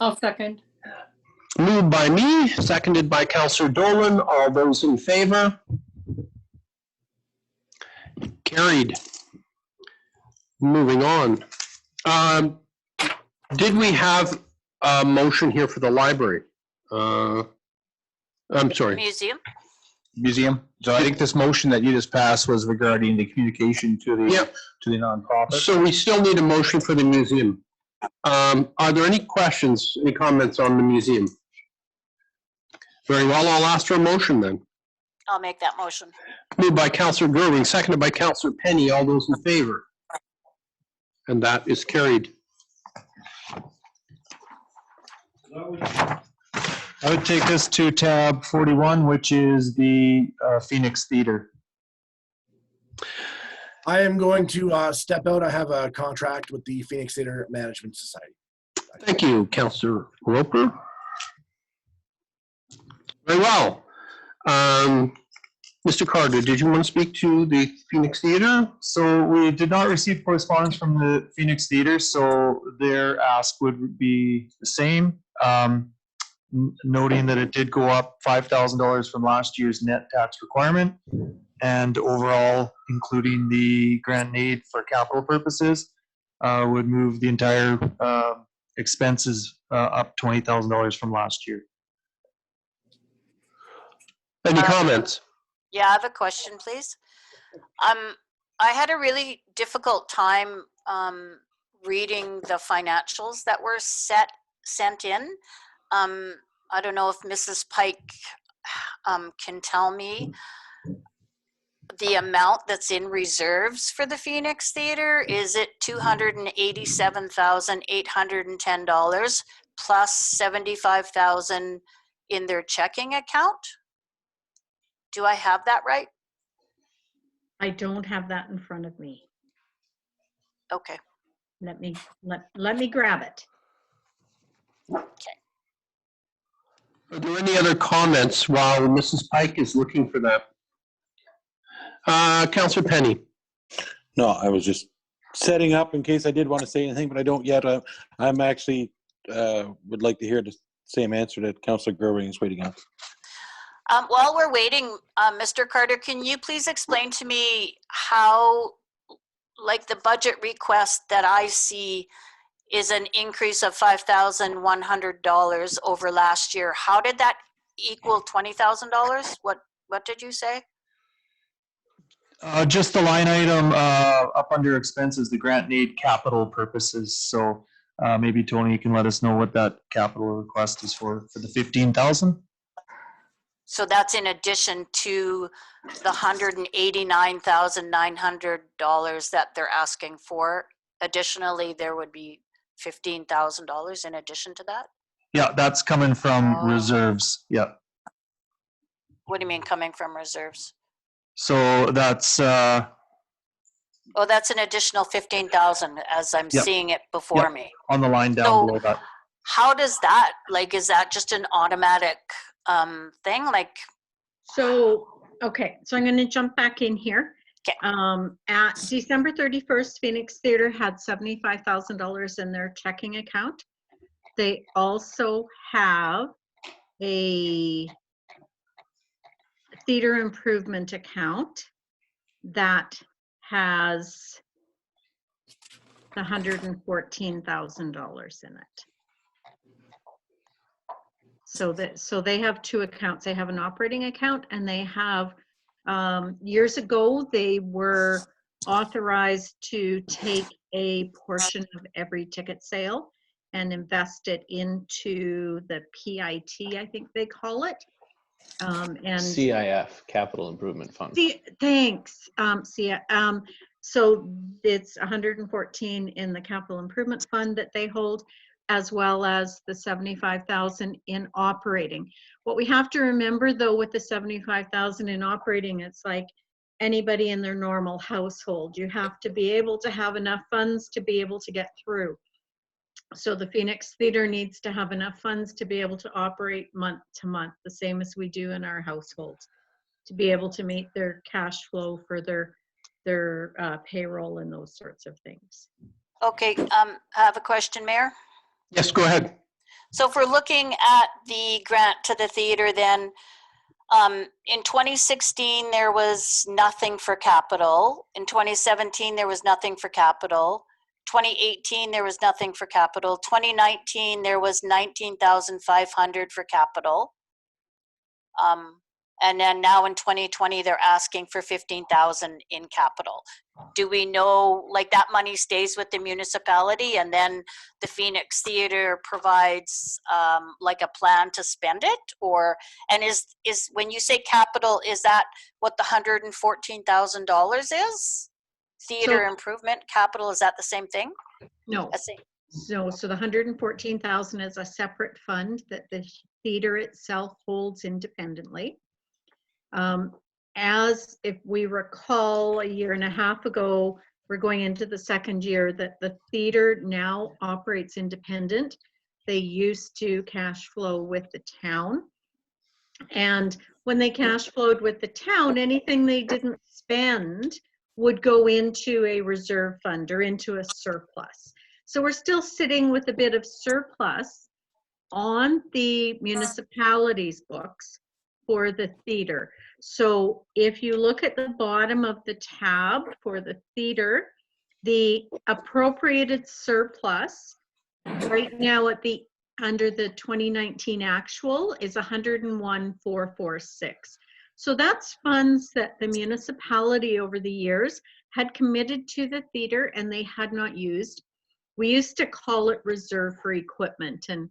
I'll second. Moved by me, seconded by Councillor Dolan. All those in favor? Carried. Moving on. Did we have a motion here for the library? I'm sorry. Museum. So I think this motion that you just passed was regarding the communication to the nonprofit. So we still need a motion for the museum. Are there any questions, any comments on the museum? Very well, I'll ask for a motion then. I'll make that motion. Moved by Councillor Gerving, seconded by Councillor Penny. All those in favor? And that is carried. I would take us to tab 41, which is the Phoenix Theater. I am going to step out. I have a contract with the Phoenix Theater Management Society. Thank you, Councillor Roper. Very well. Mr. Carter, did you want to speak to the Phoenix Theater? So we did not receive correspondence from the Phoenix Theater, so their ask would be the same. Noting that it did go up $5,000 from last year's net tax requirement, and overall, including the grant and aid for capital purposes, would move the entire expenses up $20,000 from last year. Any comments? Yeah, I have a question, please. I had a really difficult time reading the financials that were sent in. I don't know if Mrs. Pike can tell me the amount that's in reserves for the Phoenix Theater. Is it $287,810 plus $75,000 in their checking account? Do I have that right? I don't have that in front of me. Okay. Let me grab it. Okay. Are there any other comments while Mrs. Pike is looking for that? Councillor Penny. No, I was just setting up in case I did want to say anything, but I don't yet. I'm actually would like to hear the same answer that Councillor Gerwing is waiting on. While we're waiting, Mr. Carter, can you please explain to me how, like the budget request that I see is an increase of $5,100 over last year. How did that equal $20,000? What did you say? Just the line item up under expenses, the grant need capital purposes. So maybe Tony, you can let us know what that capital request is for the 15,000. So that's in addition to the $189,900 that they're asking for. Additionally, there would be $15,000 in addition to that? Yeah, that's coming from reserves. Yeah. What do you mean coming from reserves? So that's Oh, that's an additional 15,000 as I'm Yep. seeing it before me. on the line down So below that. how does that, like, is that just an automatic thing? Like, So, okay, so I'm going to jump back in here. Okay. At December 31st, Phoenix Theater had $75,000 in their checking account. They also have a theater improvement account that has the $114,000 in it. So they have two accounts. They have an operating account and they have, years ago, they were authorized to take a portion of every ticket sale and invest it into the PIT, I think they call it. And CIF, Capital Improvement Fund. thanks. So it's 114 in the capital improvement fund that they hold, as well as the 75,000 in operating. What we have to remember though, with the 75,000 in operating, it's like anybody in their normal household. You have to be able to have enough funds to be able to get through. So the Phoenix Theater needs to have enough funds to be able to operate month to month, the same as we do in our households, to be able to meet their cash flow for their payroll and those sorts of things. okay, I have a question, Mayor. Yes, go ahead. So if we're looking at the grant to the theater, then in 2016, there was nothing for capital. In 2017, there was nothing for capital. 2018, there was nothing for capital. 2019, there was 19,500 for capital. And then now in 2020, they're asking for 15,000 in capital. Do we know, like, that money stays with the municipality and then the Phoenix Theater provides like a plan to spend it? Or, and is when you say capital, is that what the $114,000 is? Theater improvement capital, is that the same thing? No. So the 114,000 is a separate fund that the theater itself holds independently. As if we recall, a year and a half ago, we're going into the second year that the theater now operates independent. They used to cash flow with the town. And when they cash flowed with the town, anything they didn't spend would go into a reserve fund or into a surplus. So we're still sitting with a bit of surplus on the municipality's books for the theater. So if you look at the bottom of the tab for the theater, the appropriated surplus right now at the under the 2019 actual is 101,446. So that's funds that the municipality over the years had committed to the theater and they had not used. We used to call it reserve for equipment, and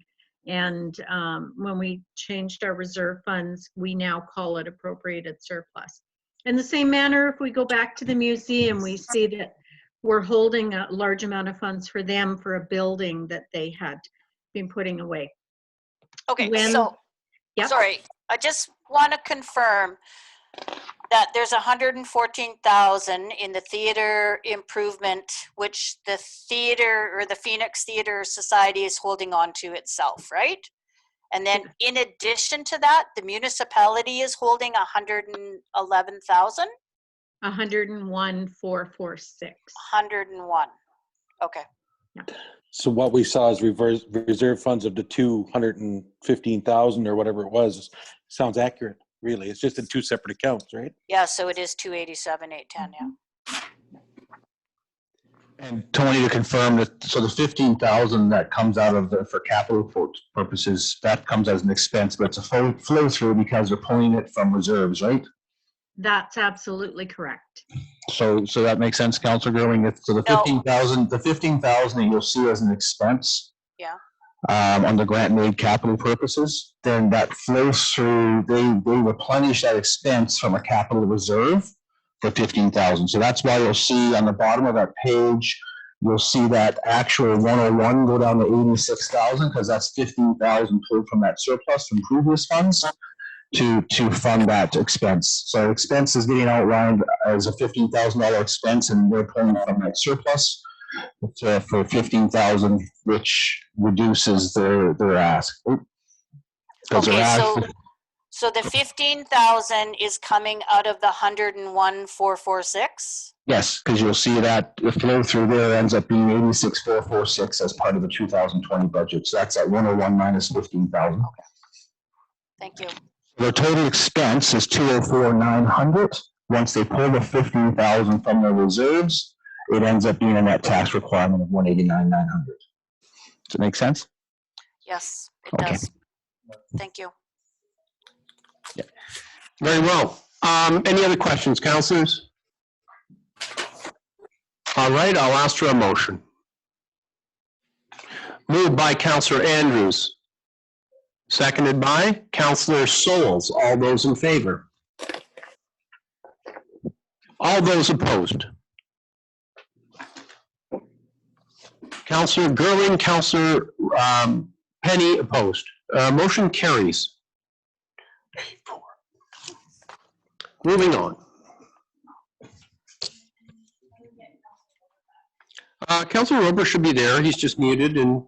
when we changed our reserve funds, we now call it appropriated surplus. In the same manner, if we go back to the museum, we see that we're holding a large amount of funds for them for a building that they had been putting away. Okay, sorry, I just want to confirm that there's 114,000 in the theater improvement, which the theater or the Phoenix Theater Society is holding on to itself, right? And then in addition to that, the municipality is holding 111,000? 101,446. 101. Okay. So what we saw is reserve funds of the 215,000 or whatever it was. Sounds accurate, really. It's just in two separate accounts, right? Yeah, so it is 287,810, yeah. And Tony, to confirm that, so the 15,000 that comes out of for capital purposes, that comes as an expense, but it's a flow through because they're pulling it from reserves, right? That's absolutely correct. So that makes sense, Councilor Gerling. So the No. 15,000 that you'll see as an expense. Yeah. On the grant and aid capital purposes, then that flows through, they replenish that expense from a capital reserve for 15,000. So that's why you'll see on the bottom of that page, you'll see that actual 101 go down to 86,000 because that's 15,000 pulled from that surplus from previous funds to fund that expense. So expense is getting outlined as a $15,000 expense, and they're pulling from that surplus for 15,000, which reduces their ask. Okay, so the 15,000 is coming out of the 101,446? Yes, because you'll see that the flow through there ends up being 86,446 as part of the 2020 budget. So that's at 101 minus 15,000. Okay. Thank you. Their total expense is 204,900. Once they pull the 15,000 from their reserves, it ends up being a net tax requirement of 189,900. Does it make sense? Yes, it Okay. does. Thank you. Very well. Any other questions, councilors? All right, I'll ask for a motion. Moved by Councilor Andrews. Seconded by Councilor Souls. All those in favor? All those opposed? Councilor Gerling, Councilor Penny opposed. Motion carries. Moving on. Councilor Roper should be there. He's just muted, and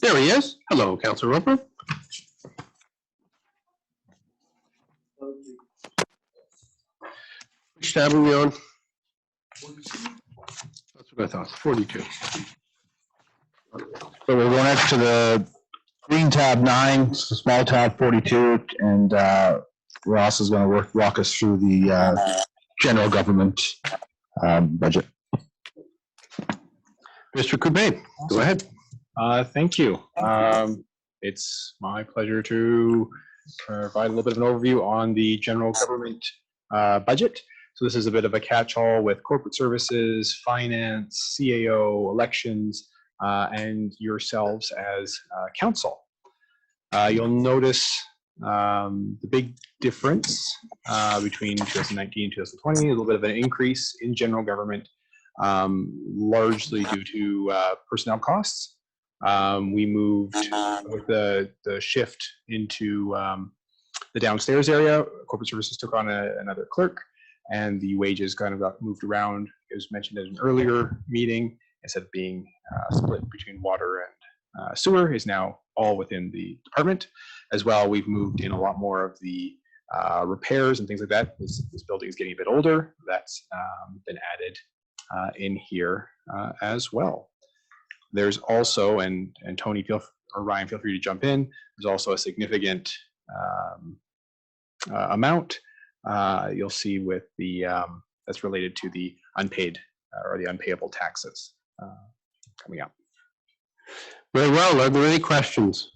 there he is. Hello, Councilor Roper. Which tab are we on? That's what I thought, 42. So we're going up to the green tab 9, the small tab 42, and Ross is going to walk us through the general government budget. Mr. Coubet, go ahead. Thank you. It's my pleasure to provide a little bit of an overview on the general government budget. So this is a bit of a catch-all with corporate services, finance, CAO, elections, and yourselves as council. You'll notice the big difference between 2019 and 2020, a little bit of an increase in general government, largely due to personnel costs. We moved with the shift into the downstairs area. Corporate services took on another clerk, and the wages kind of got moved around. It was mentioned in an earlier meeting, instead of being split between water and sewer, is now all within the department. As well, we've moved in a lot more of the repairs and things like that. This building is getting a bit older. That's been added in here as well. There's also, and Tony or Ryan, feel free to jump in. There's also a significant amount you'll see with the that's related to the unpaid or the unpayable taxes coming up. Very well. Are there any questions?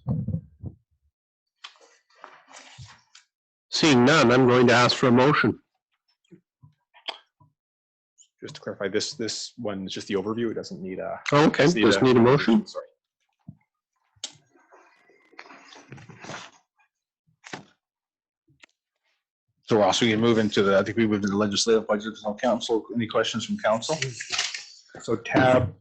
Seeing none, I'm going to ask for a motion. Just to clarify, this one is just the overview. It doesn't need a. Oh, okay, just need a motion. Sorry. So Ross, we can move into I think we moved into the legislative budget from council. Any questions from council? So tab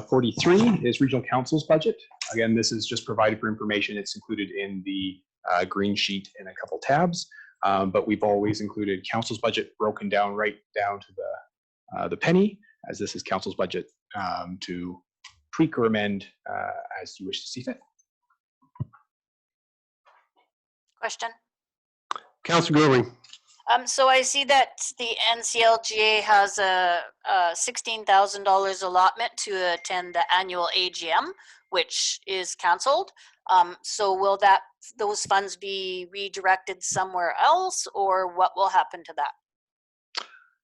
43 is regional council's budget. Again, this is just provided for information. It's included in the green sheet in a couple tabs, but we've always included council's budget broken down right down to the penny, as this is council's budget to tweak or amend as you wish to see fit. Question. Councillor Gurley. So I see that the NCLGA has a $16,000 allotment to attend the annual AGM, which is canceled. So will those funds be redirected somewhere else, or what will happen to that?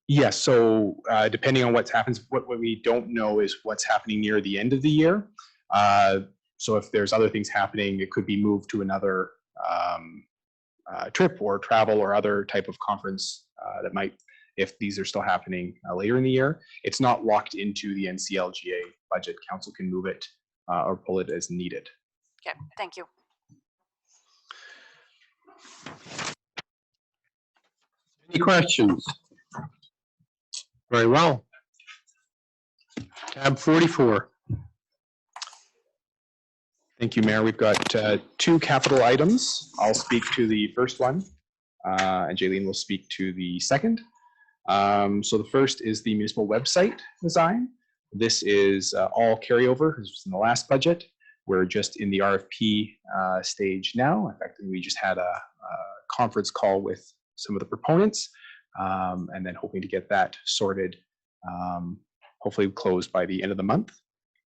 Yes, so depending on what happens, what we don't know is what's happening near the end of the year. So if there's other things happening, it could be moved to another trip or travel or other type of conference that might, if these are still happening later in the year. It's not locked into the NCLGA budget. Council can move it or pull it as needed. Okay, thank you. Any questions? Very well. Tab 44. Thank you, Mayor. We've got two capital items. I'll speak to the first one, and Jaylene will speak to the second. So the first is the municipal website design. This is all carryover. This was in the last budget. We're just in the RFP stage now. In fact, we just had a conference call with some of the proponents, and then hoping to get that sorted, hopefully closed by the end of the month.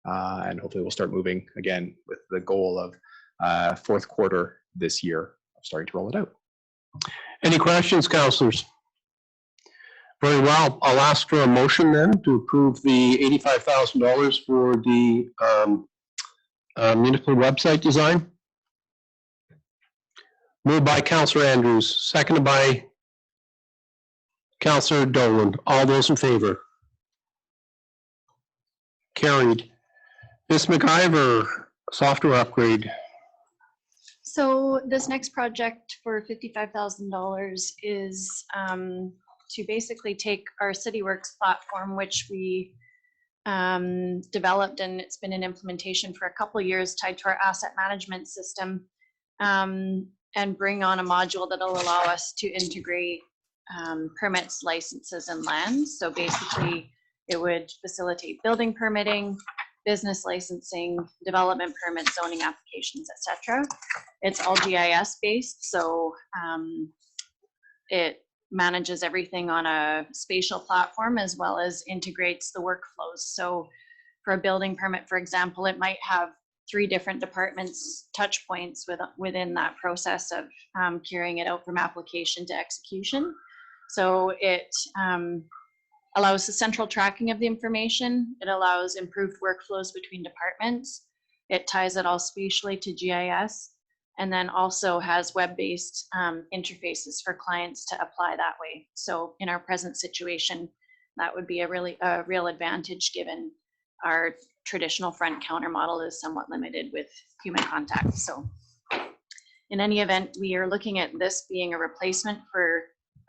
And hopefully we'll start moving again with the goal of fourth quarter this year of starting to roll it out. Any questions, councillors? Very well. I'll ask for a motion then to approve the $85,000 for the municipal website design. Moved by Councillor Andrews, seconded by Councillor Dolan. All those in favor? Carried. Ms. McIver, software upgrade. So this next project for $55,000 is to basically take our CityWorks platform, which we developed, and it's been in implementation for a couple of years, tied to our asset management system, and bring on a module that'll allow us to integrate permits, licenses, and lands. So basically, it would facilitate building permitting, business licensing, development permits, zoning applications, etc. It's all GIS based, so it manages everything on a spatial platform as well as integrates the workflows. So for a building permit, for example, it might have 3 different departments touch points within that process of carrying it out from application to execution. So it allows the central tracking of the information. It allows improved workflows between departments. It ties it all spatially to GIS, and then also has web-based interfaces for clients to apply that way. So in our present situation, that would be a real advantage, given our traditional front counter model is somewhat limited with human contact. So in any event, we are looking at this being a replacement for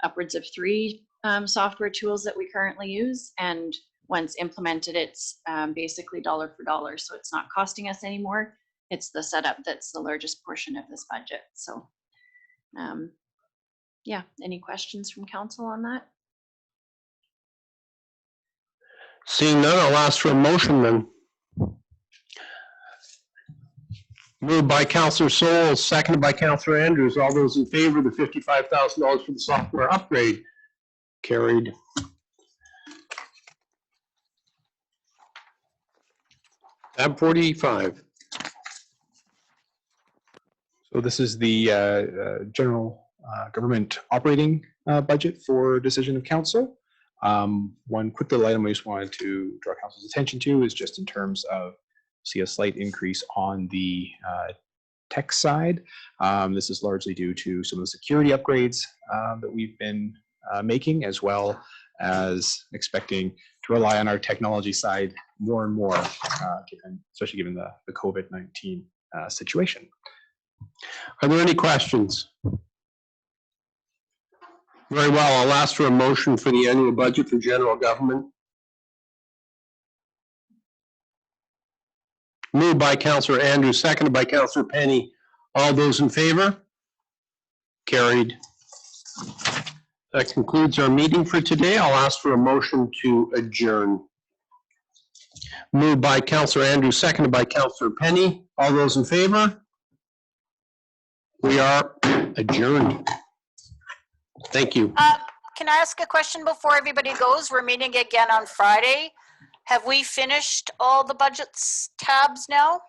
upwards of 3 software tools that we currently use, and once implemented, it's basically dollar for dollar, so it's not costing us anymore. It's the setup that's the largest portion of this budget. So yeah, any questions from council on that? Seeing none, I'll ask for a motion then. Moved by Councillor Soul, seconded by Councillor Andrews. All those in favor of the $55,000 for the software upgrade? Carried. Tab 45. So this is the general government operating budget for decision of council. One quick little item I just wanted to draw council's attention to is just in terms of see a slight increase on the tech side. This is largely due to some of the security upgrades that we've been making, as well as expecting to rely on our technology side more and more, especially given the COVID-19 situation. Are there any questions? Very well, I'll ask for a motion for the annual budget for general government. Moved by Councillor Andrews, seconded by Councillor Penny. All those in favor? Carried. That concludes our meeting for today. I'll ask for a motion to adjourn. Moved by Councillor Andrews, seconded by Councillor Penny. All those in favor? We are adjourned. Thank you. Can I ask a question before everybody goes? We're meeting again on Friday. Have we finished all the budgets tabs now?